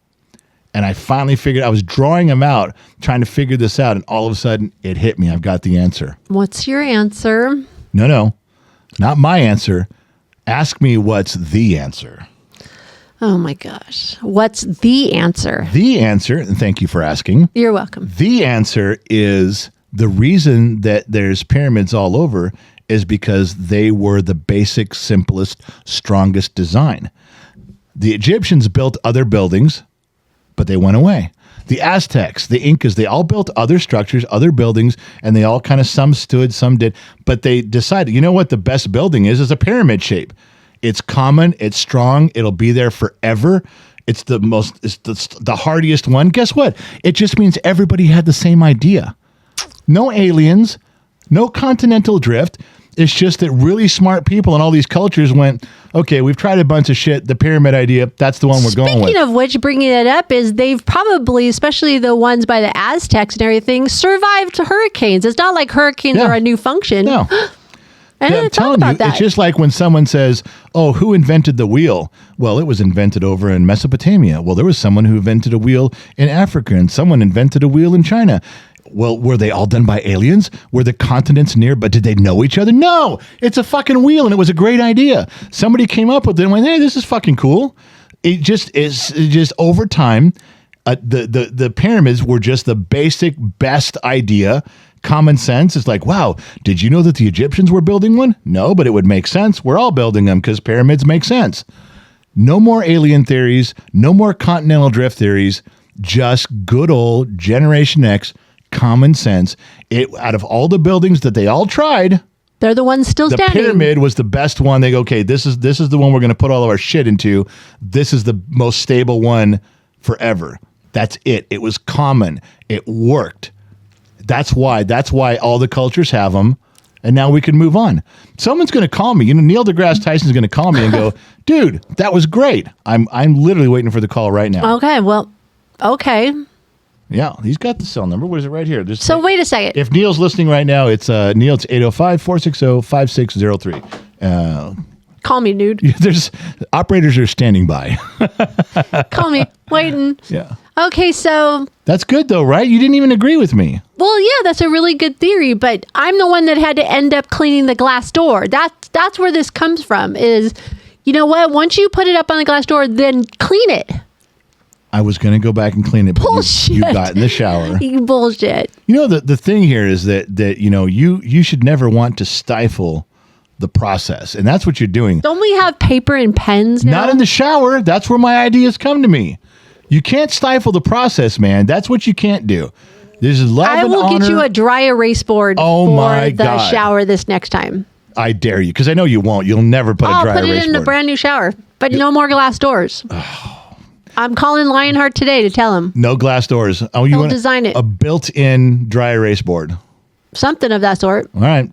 And I finally figured, I was drawing them out, trying to figure this out, and all of a sudden it hit me. I've got the answer. What's your answer? No. Not my answer. Ask me what's the answer. Oh my gosh. What's the answer? The answer, and thank you for asking. You're welcome. The answer is the reason that there's pyramids all over is because they were the basic, simplest, strongest design. The Egyptians built other buildings, but they went away. The Aztecs, the Incas, they all built other structures, other buildings, and they all kind of, some stood, some did. But they decided, you know what the best building is a pyramid shape. It's common, it's strong, it'll be there forever. It's the hardiest one. Guess what? It just means everybody had the same idea. No aliens, no continental drift. It's just that really smart people in all these cultures went, okay, we've tried a bunch of shit. The pyramid idea, that's the one we're going with. Speaking of which, bringing it up is they've probably, especially the ones by the Aztecs and everything, survived hurricanes. It's not like hurricanes are a new function. No. I didn't talk about that. It's just like when someone says, oh, who invented the wheel? Well, it was invented over in Mesopotamia. Well, there was someone who invented a wheel in Africa, and someone invented a wheel in China. Well, were they all done by aliens? Were the continents near, but did they know each other? No, it's a fucking wheel, and it was a great idea. Somebody came up with it and went, hey, this is fucking cool. It just over time, the pyramids were just the basic best idea. Common sense. It's like, wow, did you know that the Egyptians were building one? No, but it would make sense. We're all building them because pyramids make sense. No more alien theories, no more continental drift theories, just good old Generation X common sense. Out of all the buildings that they all tried, they're the ones still standing. The pyramid was the best one. They go, okay, this is the one we're going to put all of our shit into. This is the most stable one forever. That's it. It was common. It worked. That's why all the cultures have them. And now we can move on. Someone's going to call me. Neil deGrasse Tyson's going to call me and go, dude, that was great. I'm literally waiting for the call right now. Okay. Well, okay. Yeah, he's got the cell number. What is it right here? So wait a second. If Neil's listening right now, it's Neil. It's 805-460-5603. Call me, dude. There's operators are standing by. Call me. Waiting. Yeah. Okay, so that's good though, right? You didn't even agree with me. Well, yeah, that's a really good theory, but I'm the one that had to end up cleaning the glass door. That's where this comes from. Is you know what? Once you put it up on the glass door, then clean it. I was going to go back and clean it, but you got in the shower. You bullshit. The thing here is that you should never want to stifle the process, and that's what you're doing. Don't we have paper and pens now? Not in the shower. That's where my ideas come to me. You can't stifle the process, man. That's what you can't do. There's love and honor. I will get you a dry erase board for the shower this next time. I dare you, because I know you won't. You'll never put a dry erase board. I'll put it in a brand new shower, but no more glass doors. I'm calling Lionheart today to tell him. No glass doors. Oh, He'll design it. A built-in dry erase board. Something of that sort. All right.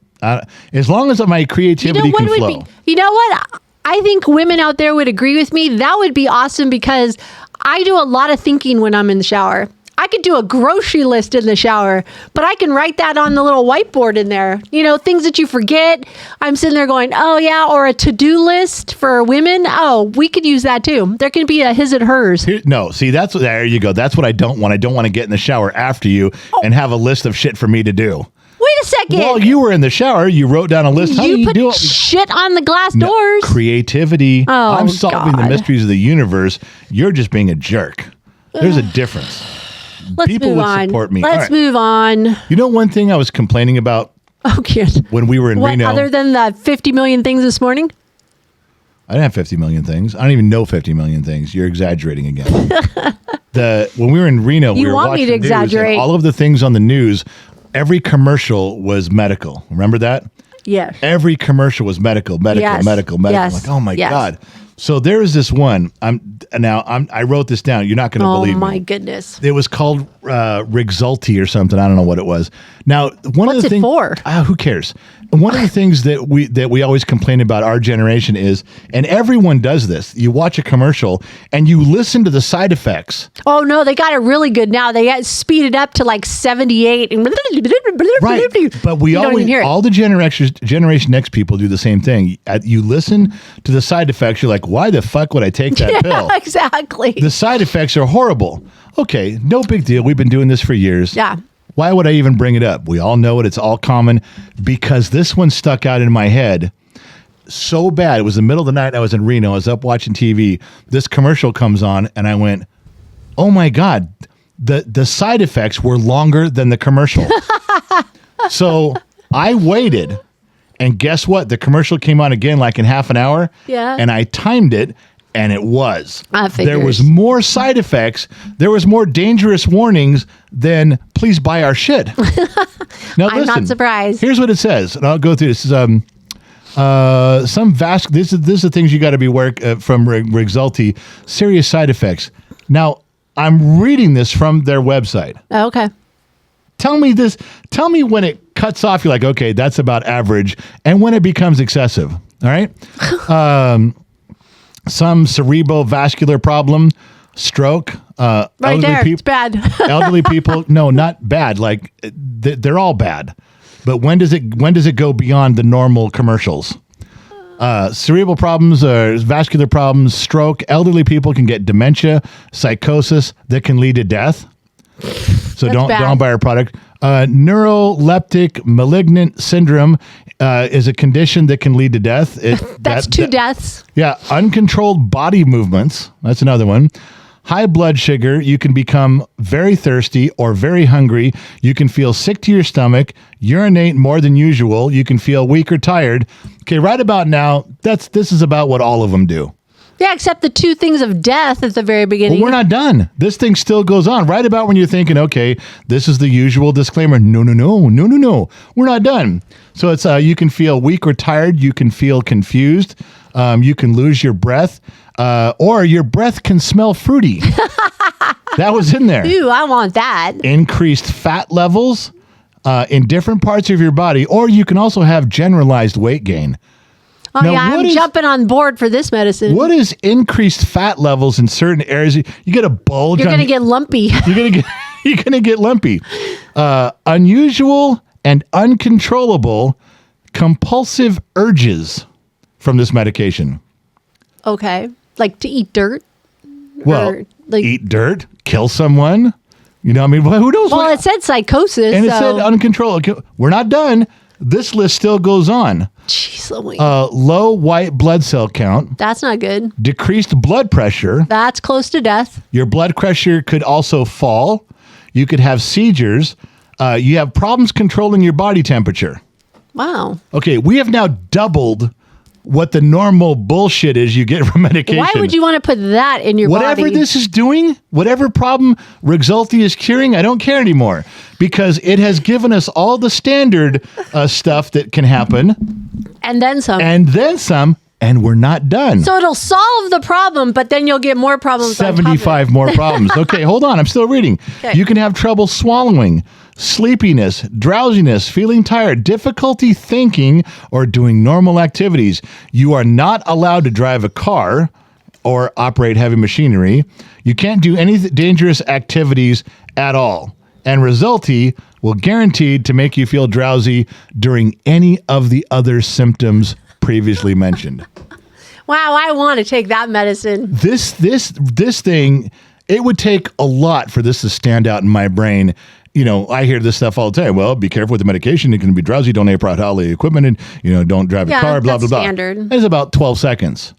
As long as my creativity can flow. You know what? I think women out there would agree with me. That would be awesome because I do a lot of thinking when I'm in the shower. I could do a grocery list in the shower, but I can write that on the little whiteboard in there. Things that you forget. I'm sitting there going, oh yeah, or a to-do list for women. Oh, we could use that too. There can be a his and hers. There you go. That's what I don't want. I don't want to get in the shower after you and have a list of shit for me to do. Wait a second. While you were in the shower, you wrote down a list. How do you do it? Shit on the glass doors. Creativity. Oh, I'm solving the mysteries of the universe. You're just being a jerk. There's a difference. Let's people move would on. support me. Let's All right. move on. You know, one thing I was complaining about Oh, kid. when we were in What, Reno. other than the 50 million things this morning? I didn't have 50 million things. I don't even know 50 million things. You're exaggerating again. When we were in Reno, we You were want me watching to the news, and exaggerate. all of the things on the news, every commercial was medical. Remember that? Yes. Every commercial was medical. Yes. Medical. Yes. Like, oh my Yes. God. So there is this one. I wrote this down. You're not going to Oh, believe me. my goodness. It was called Rexulti or something. I don't know what it was. Now, one What's of the it things. for? Who cares? One of the things that we always complain about our generation is, and everyone does this. You watch a commercial and you listen to the side effects. Oh, no, they got it really good now. They got speeded up to like 78. And Right, but we You don't always even hear it. all the Generation X people do the same thing. You listen to the side effects. You're like, why the fuck would I take that pill? Yeah, exactly. The side effects are horrible. Okay, no big deal. We've been doing this for years. Yeah. Why would I even bring it up? We all know it. It's all common, because this one stuck out in my head so bad. It was the middle of the night. I was in Reno. I was up watching TV. This commercial comes on, and I went, oh my God, the side effects were longer than the commercial. So I waited, and guess what? The commercial came on again like in half an hour. Yeah. And I timed it, and it was. I There figures. was more side effects. There was more dangerous warnings than please buy our shit. Now, I'm not surprised. Here's what it says, and I'll go through this. This is This is the things you got to be aware from Rexulti. Serious side effects. Now, I'm reading this from their website. Okay. Tell me this. Tell me when it cuts off. You're like, okay, that's about average, and when it becomes excessive. All right. Some cerebrovascular problem, stroke. Right elderly there. It's bad. elderly people. No, not bad. Like they're all bad. But when does it go beyond the normal commercials? Cerebral problems, vascular problems, stroke. Elderly people can get dementia, psychosis that can lead to death. So don't buy our product. Neuroleptic malignant syndrome is a condition that can lead to death. That's two deaths. Yeah, uncontrolled body movements. That's another one. High blood sugar. You can become very thirsty or very hungry. You can feel sick to your stomach, urinate more than usual. You can feel weak or tired. Okay, right about now, this is about what all of them do. Yeah, except the two things of death at the very beginning. Well, we're not done. This thing still goes on. Right about when you're thinking, okay, this is the usual disclaimer. No. We're not done. So it's you can feel weak or tired. You can feel confused. You can lose your breath. Or your breath can smell fruity. That was in there. Ooh, I want that. Increased fat levels in different parts of your body. Or you can also have generalized weight gain. Oh, Now, yeah, I'm jumping on board for this medicine. What is increased fat levels in certain areas? You get a bulge. You're going to get lumpy. You're gonna get lumpy. Unusual and uncontrollable compulsive urges from this medication. Okay. Like to eat dirt? Well, Or, like- eat dirt, kill someone. You know, I mean, who knows? Well, it said psychosis. and it so. said uncontrollable. We're not done. This list still goes on. Jeez Louise. Low white blood cell count, That's not good. decreased blood pressure. That's close to death. Your blood pressure could also fall. You could have seizures. You have problems controlling your body temperature. Wow. Okay, we have now doubled what the normal bullshit is you get from medication. Why would you want to put that in your Whatever body? this is doing, whatever problem Rexulti is curing, I don't care anymore, because it has given us all the standard stuff that can happen, And then some. and then some, and we're not done. So it'll solve the problem, but then you'll get more problems. on top of it. 75 more problems. Okay, hold on. I'm still reading. Okay. You can have trouble swallowing, sleepiness, drowsiness, feeling tired, difficulty thinking or doing normal activities. You are not allowed to drive a car or operate heavy machinery. You can't do any dangerous activities at all. And Rexulti will guaranteed to make you feel drowsy during any of the other symptoms previously mentioned. Wow, I want to take that medicine. This thing, it would take a lot for this to stand out in my brain. You know, I hear this stuff all the time. Well, be careful with the medication. It can be drowsy. Don't operate all the equipment. And, don't drive a Yeah, car, blah, that's blah, blah. standard. It's about 12 seconds.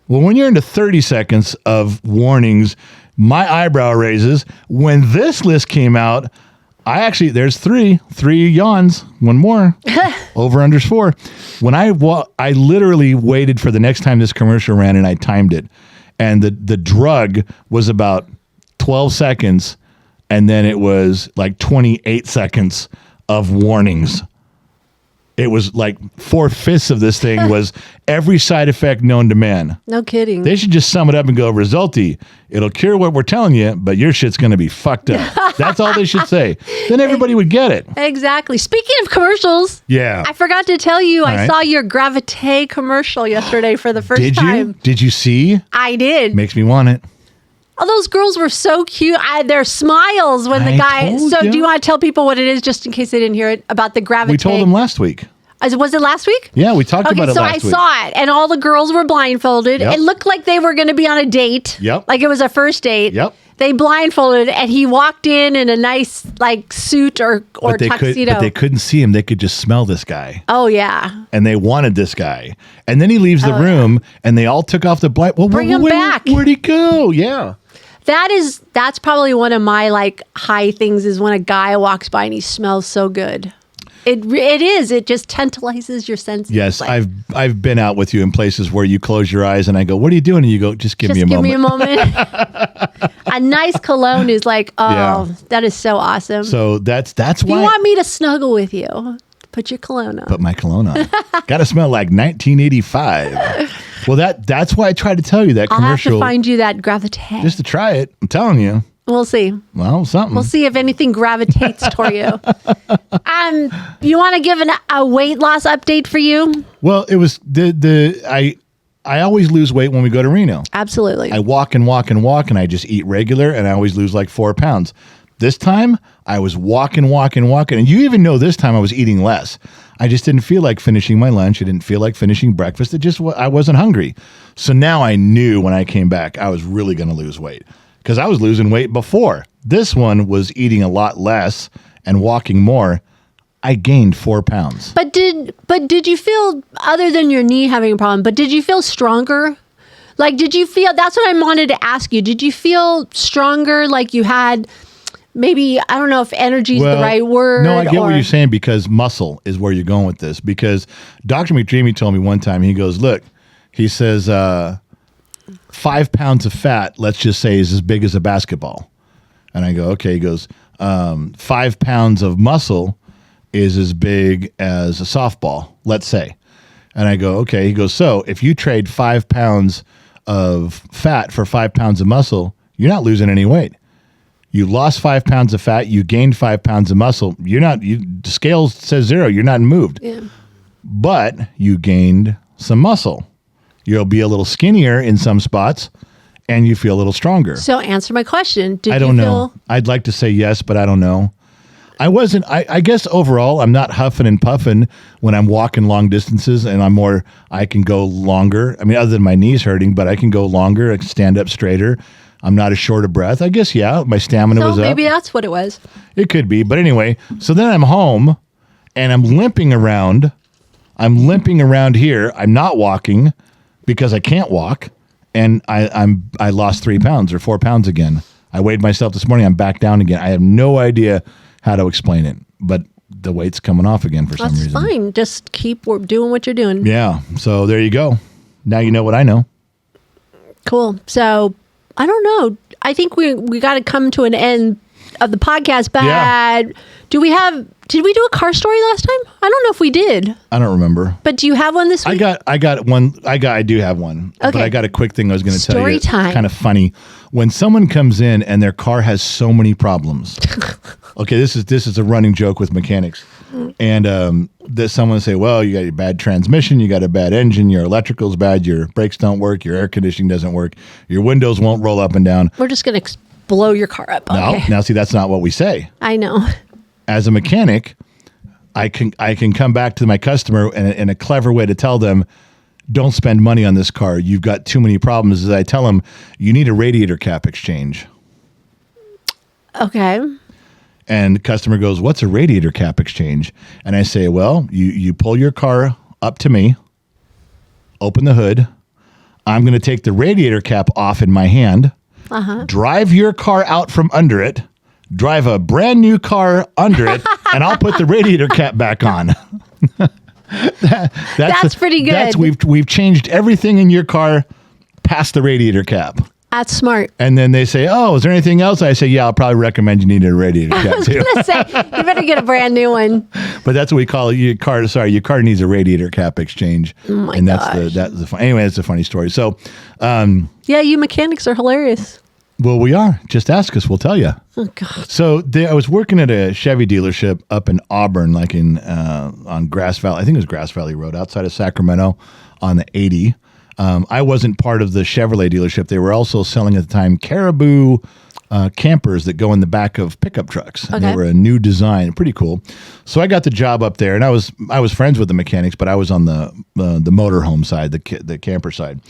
Well, when you're into 30 seconds of warnings, My eyebrow raises. When this list came out, there's three yawns, one more, over unders 4. When I literally waited for the next time this commercial ran and I timed it. And the drug was about 12 seconds. And then it was like 28 seconds of warnings. It was like 4/5 of this thing was every side effect known to man. No kidding. They should just sum it up and go, Resulti, it'll cure what we're telling you, but your shit's going to be fucked up. That's all they should say. Then everybody would get it. Exactly. Speaking of commercials, Yeah. I forgot to tell you, I right. saw your Gravite commercial yesterday for the first Did time. you? Did you see? I did. Makes me want it. Oh, those girls were so cute. Their smiles when the I guy. told So, ya. do you want to tell people what it is, just in case they didn't hear it, about the Gravite? We told them last week. Was it last week? Yeah, we talked about it last week. So I saw it, and all the girls were blindfolded. Yep. It looked like they were going to be on a date. Yep. Like it was a first date. Yep. They blindfolded, and he walked in a nice like suit or But tuxedo. they couldn't see him. They could just smell this guy. Oh yeah. And they wanted this guy. And then he leaves the room, and they all took off the blind. Well, Bring him back. Where'd he go? Yeah. That's probably one of my like high things is when a guy walks by and he smells so good. It is. It just tantalizes your senses. Yes, Like, I've been out with you in places where you close your eyes and I go, "What are you doing?" And you go, "Just give me a moment." A nice cologne is like, oh, Yeah. that is so awesome. So that's if why you want me to snuggle with you, put your cologne on. put my cologne on. Got to smell like 1985. Well, that's why I tried to tell you that I'll have commercial to find you that Gravite. just to try it. I'm telling you. We'll see. Well, something. We'll see if anything gravitates toward you. You want to give a weight loss update for you? Well, it was I always lose weight when we go to Reno. Absolutely. I walk and walk and walk, and I just eat regular, and I always lose like 4 pounds. This time, I was walking, and you even know this time I was eating less. I just didn't feel like finishing my lunch. I didn't feel like finishing breakfast. I wasn't hungry. So now I knew when I came back, I was really going to lose weight because I was losing weight before. This one was eating a lot less and walking more. I gained 4 pounds. But did you feel, other than your knee having a problem, but did you feel stronger? Like, did you feel, that's what I wanted to ask you. Did you feel stronger? Like you had maybe, I don't know if energy is the right word. No, I get what you're saying because muscle is where you're going with this. Because Dr. McDreamy told me one time, he goes, look, he says, 5 pounds of fat, let's just say, is as big as a basketball. And I go, okay. He goes, 5 pounds of muscle is as big as a softball, let's say. And I go, okay. He goes, so if you trade 5 pounds of fat for 5 pounds of muscle, you're not losing any weight. You lost 5 pounds of fat, you gained 5 pounds of muscle. The scale says 0, you're not moved. Yeah. But you gained some muscle. You'll be a little skinnier in some spots, and you feel a little stronger. So answer my question. I don't know. I'd like to say yes, but I don't know. I guess overall, I'm not huffing and puffing when I'm walking long distances, and I can go longer. I mean, other than my knees hurting, but I can go longer, I can stand up straighter. I'm not as short of breath. I guess, yeah, my stamina was up. Maybe that's what it was. It could be. But anyway, so then I'm home, and I'm limping around. I'm limping around here. I'm not walking because I can't walk, and I lost 3 pounds or 4 pounds again. I weighed myself this morning. I'm back down again. I have no idea how to explain it, but the weight's coming off again for some reason. That's fine. Just keep doing what you're doing. Yeah. So there you go. Now you know what I know. Cool. So I don't know. I think we got to come to an end of the podcast. But Yeah. did we do a car story last time? I don't know if we did. I don't remember. But do you have one this week? I do have one. But Okay. I got a quick thing I was going to tell you. Story time. Kind of funny. When someone comes in and their car has so many problems. Okay, this is a running joke with mechanics. And someone say, well, you got a bad transmission, you got a bad engine, your electrical's bad, your brakes don't work, your air conditioning doesn't work, your windows won't roll up and down. We're just going to blow your car up. Okay. Now see, that's not what we say. I know. As a mechanic, I can come back to my customer in a clever way to tell them, don't spend money on this car. You've got too many problems. As I tell them, you need a radiator cap exchange. Okay. And the customer goes, what's a radiator cap exchange? And I say, well, you pull your car up to me, open the hood. I'm going to take the radiator cap off in my hand. drive your car out from under it, drive a brand new car under it, and I'll put the radiator cap back on. That's pretty good. We've changed everything in your car past the radiator cap. That's smart. And then they say, "Oh, is there anything else?" I say, "Yeah, I'll probably recommend you need a radiator cap I was too." going to say, you better get a brand new one. But that's what we call it. Your car needs a radiator cap exchange. Oh my and gosh. that's the fun. Anyway, that's a funny story. So, Yeah, you mechanics are hilarious. well, we are. Just ask us. We'll tell you. Oh, God. So I was working at a Chevy dealership up in Auburn, like on Grass Valley. I think it was Grass Valley Road outside of Sacramento on the 80. I wasn't part of the Chevrolet dealership. They were also selling at the time Caribou campers that go in the back of pickup trucks. And they Okay. were a new design, pretty cool. So I got the job up there, and I was friends with the mechanics, but I was on the motorhome side, the camper side.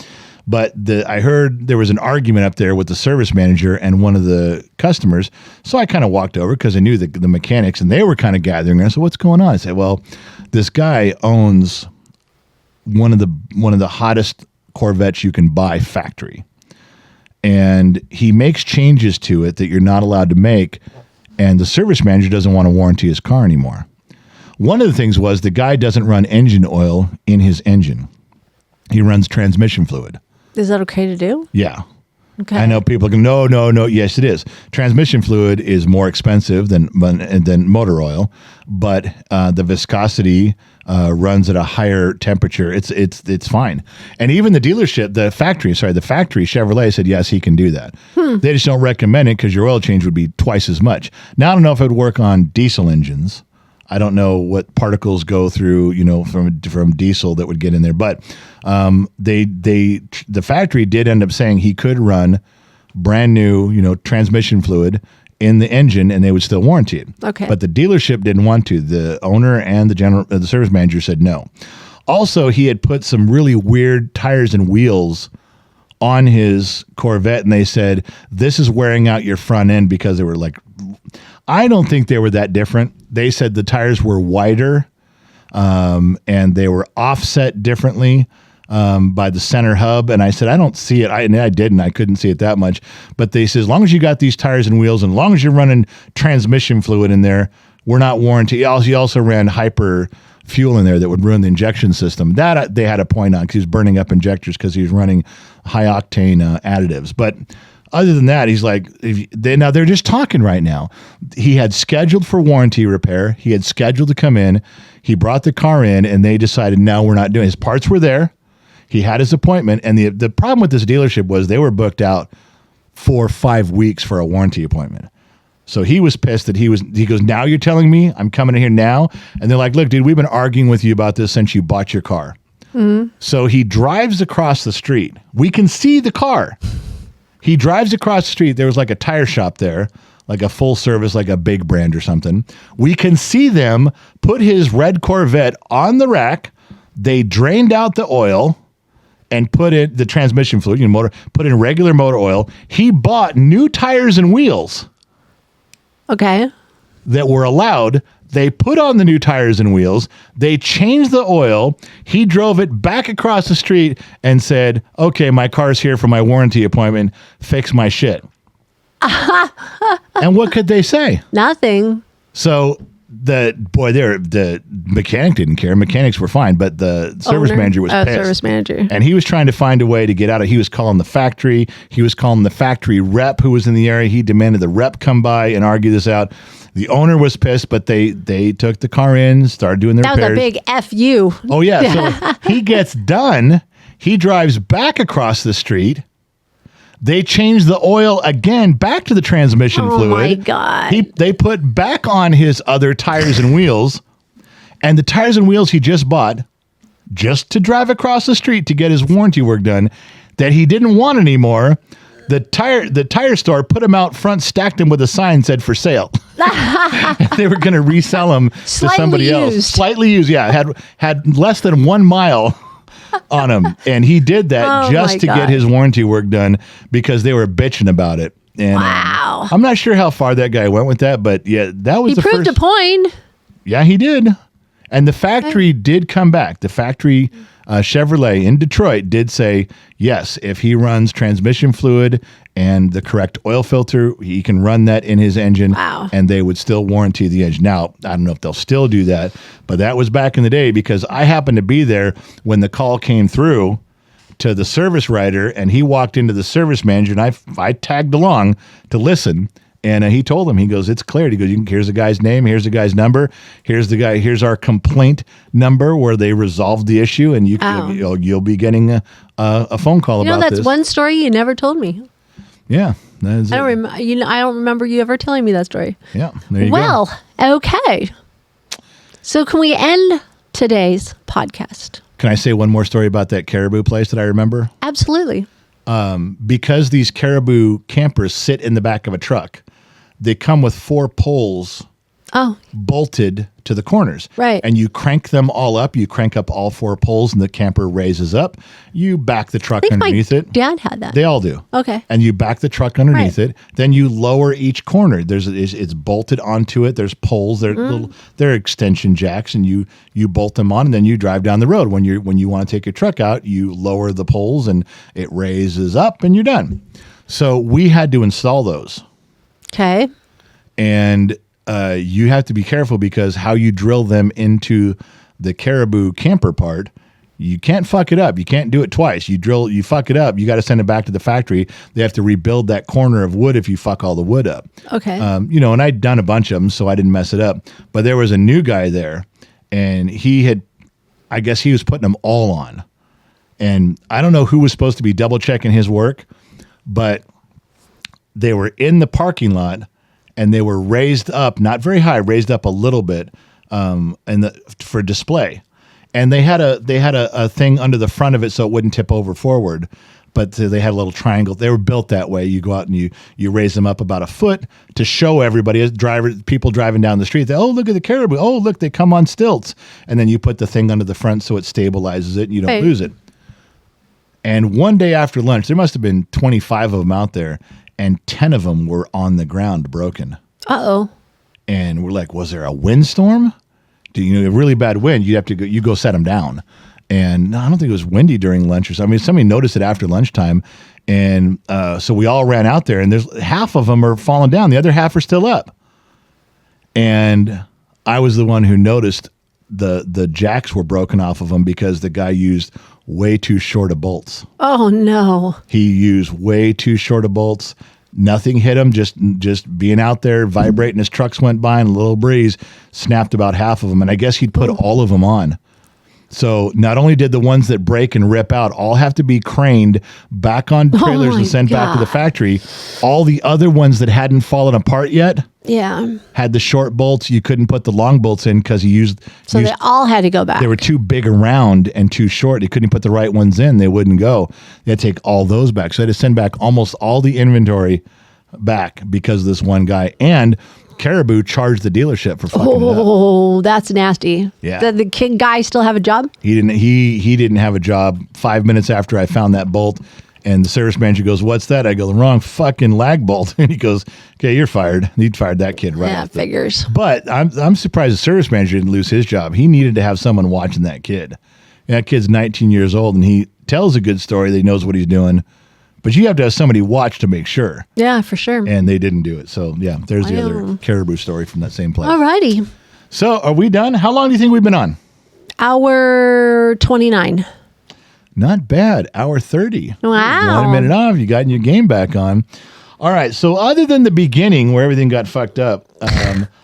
But I heard there was an argument up there with the service manager and one of the customers. So I kind of walked over because I knew the mechanics, and they were kind of gathering. And I said, "What's going on?" I said, "Well, this guy owns one of the hottest Corvettes you can buy factory, and he makes changes to it that you're not allowed to make, and the service manager doesn't want to warranty his car anymore." One of the things was the guy doesn't run engine oil in his engine. He runs transmission fluid. Is that okay to do? Yeah. Okay. I know people go, no. Yes, it is. Transmission fluid is more expensive than motor oil, but the viscosity runs at a higher temperature. It's fine. And even the dealership, the factory Chevrolet said, yes, he can do that. They just don't recommend it because your oil change would be twice as much. Now, I don't know if it would work on diesel engines. I don't know what particles go through, from diesel that would get in there, but the factory did end up saying he could run brand new, transmission fluid in the engine, and they would still warranty it. Okay. But the dealership didn't want to. The owner and the service manager said no. Also, he had put some really weird tires and wheels on his Corvette, and they said, "This is wearing out your front end," because they were like, I don't think they were that different. They said the tires were wider, and they were offset differently by the center hub. And I said, I don't see it. I didn't. I couldn't see it that much. But they said, as long as you got these tires and wheels, and as long as you're running transmission fluid in there, we're not warranty. He also ran hyper fuel in there that would ruin the injection system. That they had a point on because he was burning up injectors because he was running high octane additives. But other than that, he's like, they're just talking right now. He had scheduled for warranty repair. He had scheduled to come in. He brought the car in, and they decided, no, we're not doing it. His parts were there. He had his appointment. And the problem with this dealership was they were booked out 4 or 5 weeks for a warranty appointment. So he was pissed that he goes, now you're telling me I'm coming in here now? And they're like, look, dude, we've been arguing with you about this since you bought your car. Mm-hmm. So he drives across the street. We can see the car. He drives across the street. There was like a tire shop there, like a full service, like a big brand or something. We can see them put his red Corvette on the rack. They drained out the oil and put in the transmission fluid, put in regular motor oil. He bought new tires and wheels. Okay. That were allowed. They put on the new tires and wheels. They changed the oil. He drove it back across the street and said, okay, my car's here for my warranty appointment. Fix my shit. And what could they say? Nothing. So the mechanic didn't care. Mechanics were fine, but the service manager was pissed. Service manager. And he was trying to find a way to get out of it. He was calling the factory. He was calling the factory rep who was in the area. He demanded the rep come by and argue this out. The owner was pissed, but they took the car in, started doing their repairs. That was a big F-U. Oh, yeah. So he gets done. He drives back across the street. They changed the oil again back to the transmission fluid. Oh, my God. They put back on his other tires and wheels. And the tires and wheels he just bought just to drive across the street to get his warranty work done that he didn't want anymore. The tire store put them out front, stacked them with a sign said for sale. They were going to resell them to somebody else. Slightly used, yeah. Had less than 1 mile on them. And he did that just to get his warranty work done because they were bitching about it. And wow. I'm not sure how far that guy went with that, but yeah, that was he proved a point. Yeah, he did. And the factory did come back. The factory Chevrolet in Detroit did say, yes, if he runs transmission fluid and the correct oil filter, he can run that in his engine. Wow. And they would still warranty the engine. Now, I don't know if they'll still do that, but that was back in the day because I happened to be there when the call came through to the service writer, and he walked into the service manager, and I tagged along to listen. And he told him, he goes, it's cleared. He goes, here's the guy's name, here's the guy's number, here's our complaint number where they resolved the issue, and you'll be getting a phone call about that's this. one story you never told me. Yeah, I don't remember you ever telling me that story. Yeah, there you go. Well, okay. So can we end today's podcast? Can I say one more story about that Caribou place that I remember? Absolutely. Because these Caribou campers sit in the back of a truck, they come with 4 poles bolted to the corners. Right. And you crank them all up. You crank up all 4 poles, and the camper raises up. You back the truck underneath it. Dad had that. They all do. Okay. And you back the truck underneath it. Then you lower each corner. It's bolted onto it. There's poles. They're extension jacks, and you bolt them on, and then you drive down the road. When you want to take your truck out, you lower the poles, and it raises up, and you're done. So we had to install those. Okay. And you have to be careful because how you drill them into the Caribou camper part, you can't fuck it up. You can't do it twice. You fuck it up, you got to send it back to the factory. They have to rebuild that corner of wood if you fuck all the wood up. Okay. And I'd done a bunch of them, so I didn't mess it up. But there was a new guy there, and I guess he was putting them all on. And I don't know who was supposed to be double checking his work, but they were in the parking lot. And they were raised up, not very high, raised up a little bit, for display. And they had a thing under the front of it so it wouldn't tip over forward. But they had a little triangle. They were built that way. You go out and you raise them up about a foot to show everybody, as people driving down the street, look at the Caribou. Oh, look, they come on stilts. And then you put the thing under the front so it stabilizes it and you don't lose it. And one day after lunch, there must have been 25 of them out there. And 10 of them were on the ground broken. Uh-oh. And we're like, was there a windstorm? A really bad wind, you go set them down. And no, I don't think it was windy during lunch or something. I mean, somebody noticed it after lunchtime. And so we all ran out there, and there's half of them are falling down. The other half are still up. And I was the one who noticed the jacks were broken off of them because the guy used way too short of bolts. Oh, no. He used way too short of bolts. Nothing hit him, just being out there, vibrating. His trucks went by and a little breeze snapped about half of them. And I guess he'd put all of them on. So not only did the ones that break and rip out all have to be craned back on trailers and sent back to the factory, all the other ones that hadn't fallen apart yet had the short bolts. You couldn't put the long bolts in because they all had to go back. They were too big around and too short. They couldn't put the right ones in. They wouldn't go. They had to take all those back. So I had to send back almost all the inventory back because of this one guy. And Caribou charged the dealership for fucking it up. Oh, that's nasty. Yeah. Did the kid guy still have a job? He didn't. He didn't have a job. 5 minutes after I found that bolt, and the service manager goes, "What's that?" I go, "The wrong fucking lag bolt." And he goes, "Okay, you're fired." He fired that kid right. Yeah, figures. But I'm surprised the service manager didn't lose his job. He needed to have someone watching that kid. And that kid's 19 years old, and he tells a good story. That he knows what he's doing. But you have to have somebody watch to make sure. Yeah, for sure. And they didn't do it. So, yeah, there's the other Caribou story from that same place. All righty. So, are we done? How long do you think we've been on? Hour 29. Not bad. Hour 30. Wow. 1 minute off. You got your game back on. All right. So, other than the beginning where everything got fucked up,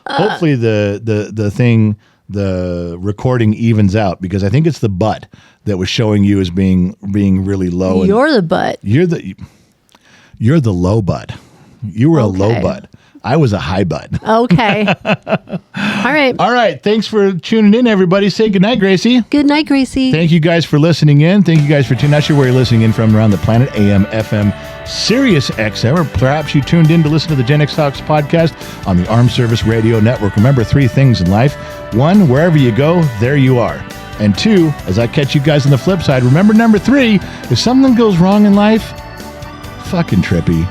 hopefully the recording evens out, because I think it's the butt that was showing you as being really low. You're the butt. You're the low butt. You were a low butt. I was a high butt. Okay. All right. All right. Thanks for tuning in, everybody. Say goodnight, Gracie. Good night, Gracie. Thank you guys for listening in. Thank you guys for tuning. Not sure where you're listening in from around the planet. AM, FM, Sirius XM, or perhaps you tuned in to listen to the Gen X Talks podcast on the Armed Service Radio Network. Remember 3 things in life. 1, wherever you go, there you are. And 2, as I catch you guys on the flip side, remember number 3, if something goes wrong in life, fucking Trippy.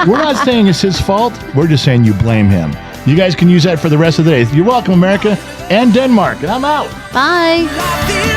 We're not saying it's his fault. We're just saying you blame him. You guys can use that for the rest of the day. You're welcome, America and Denmark. And I'm out. Bye. Life is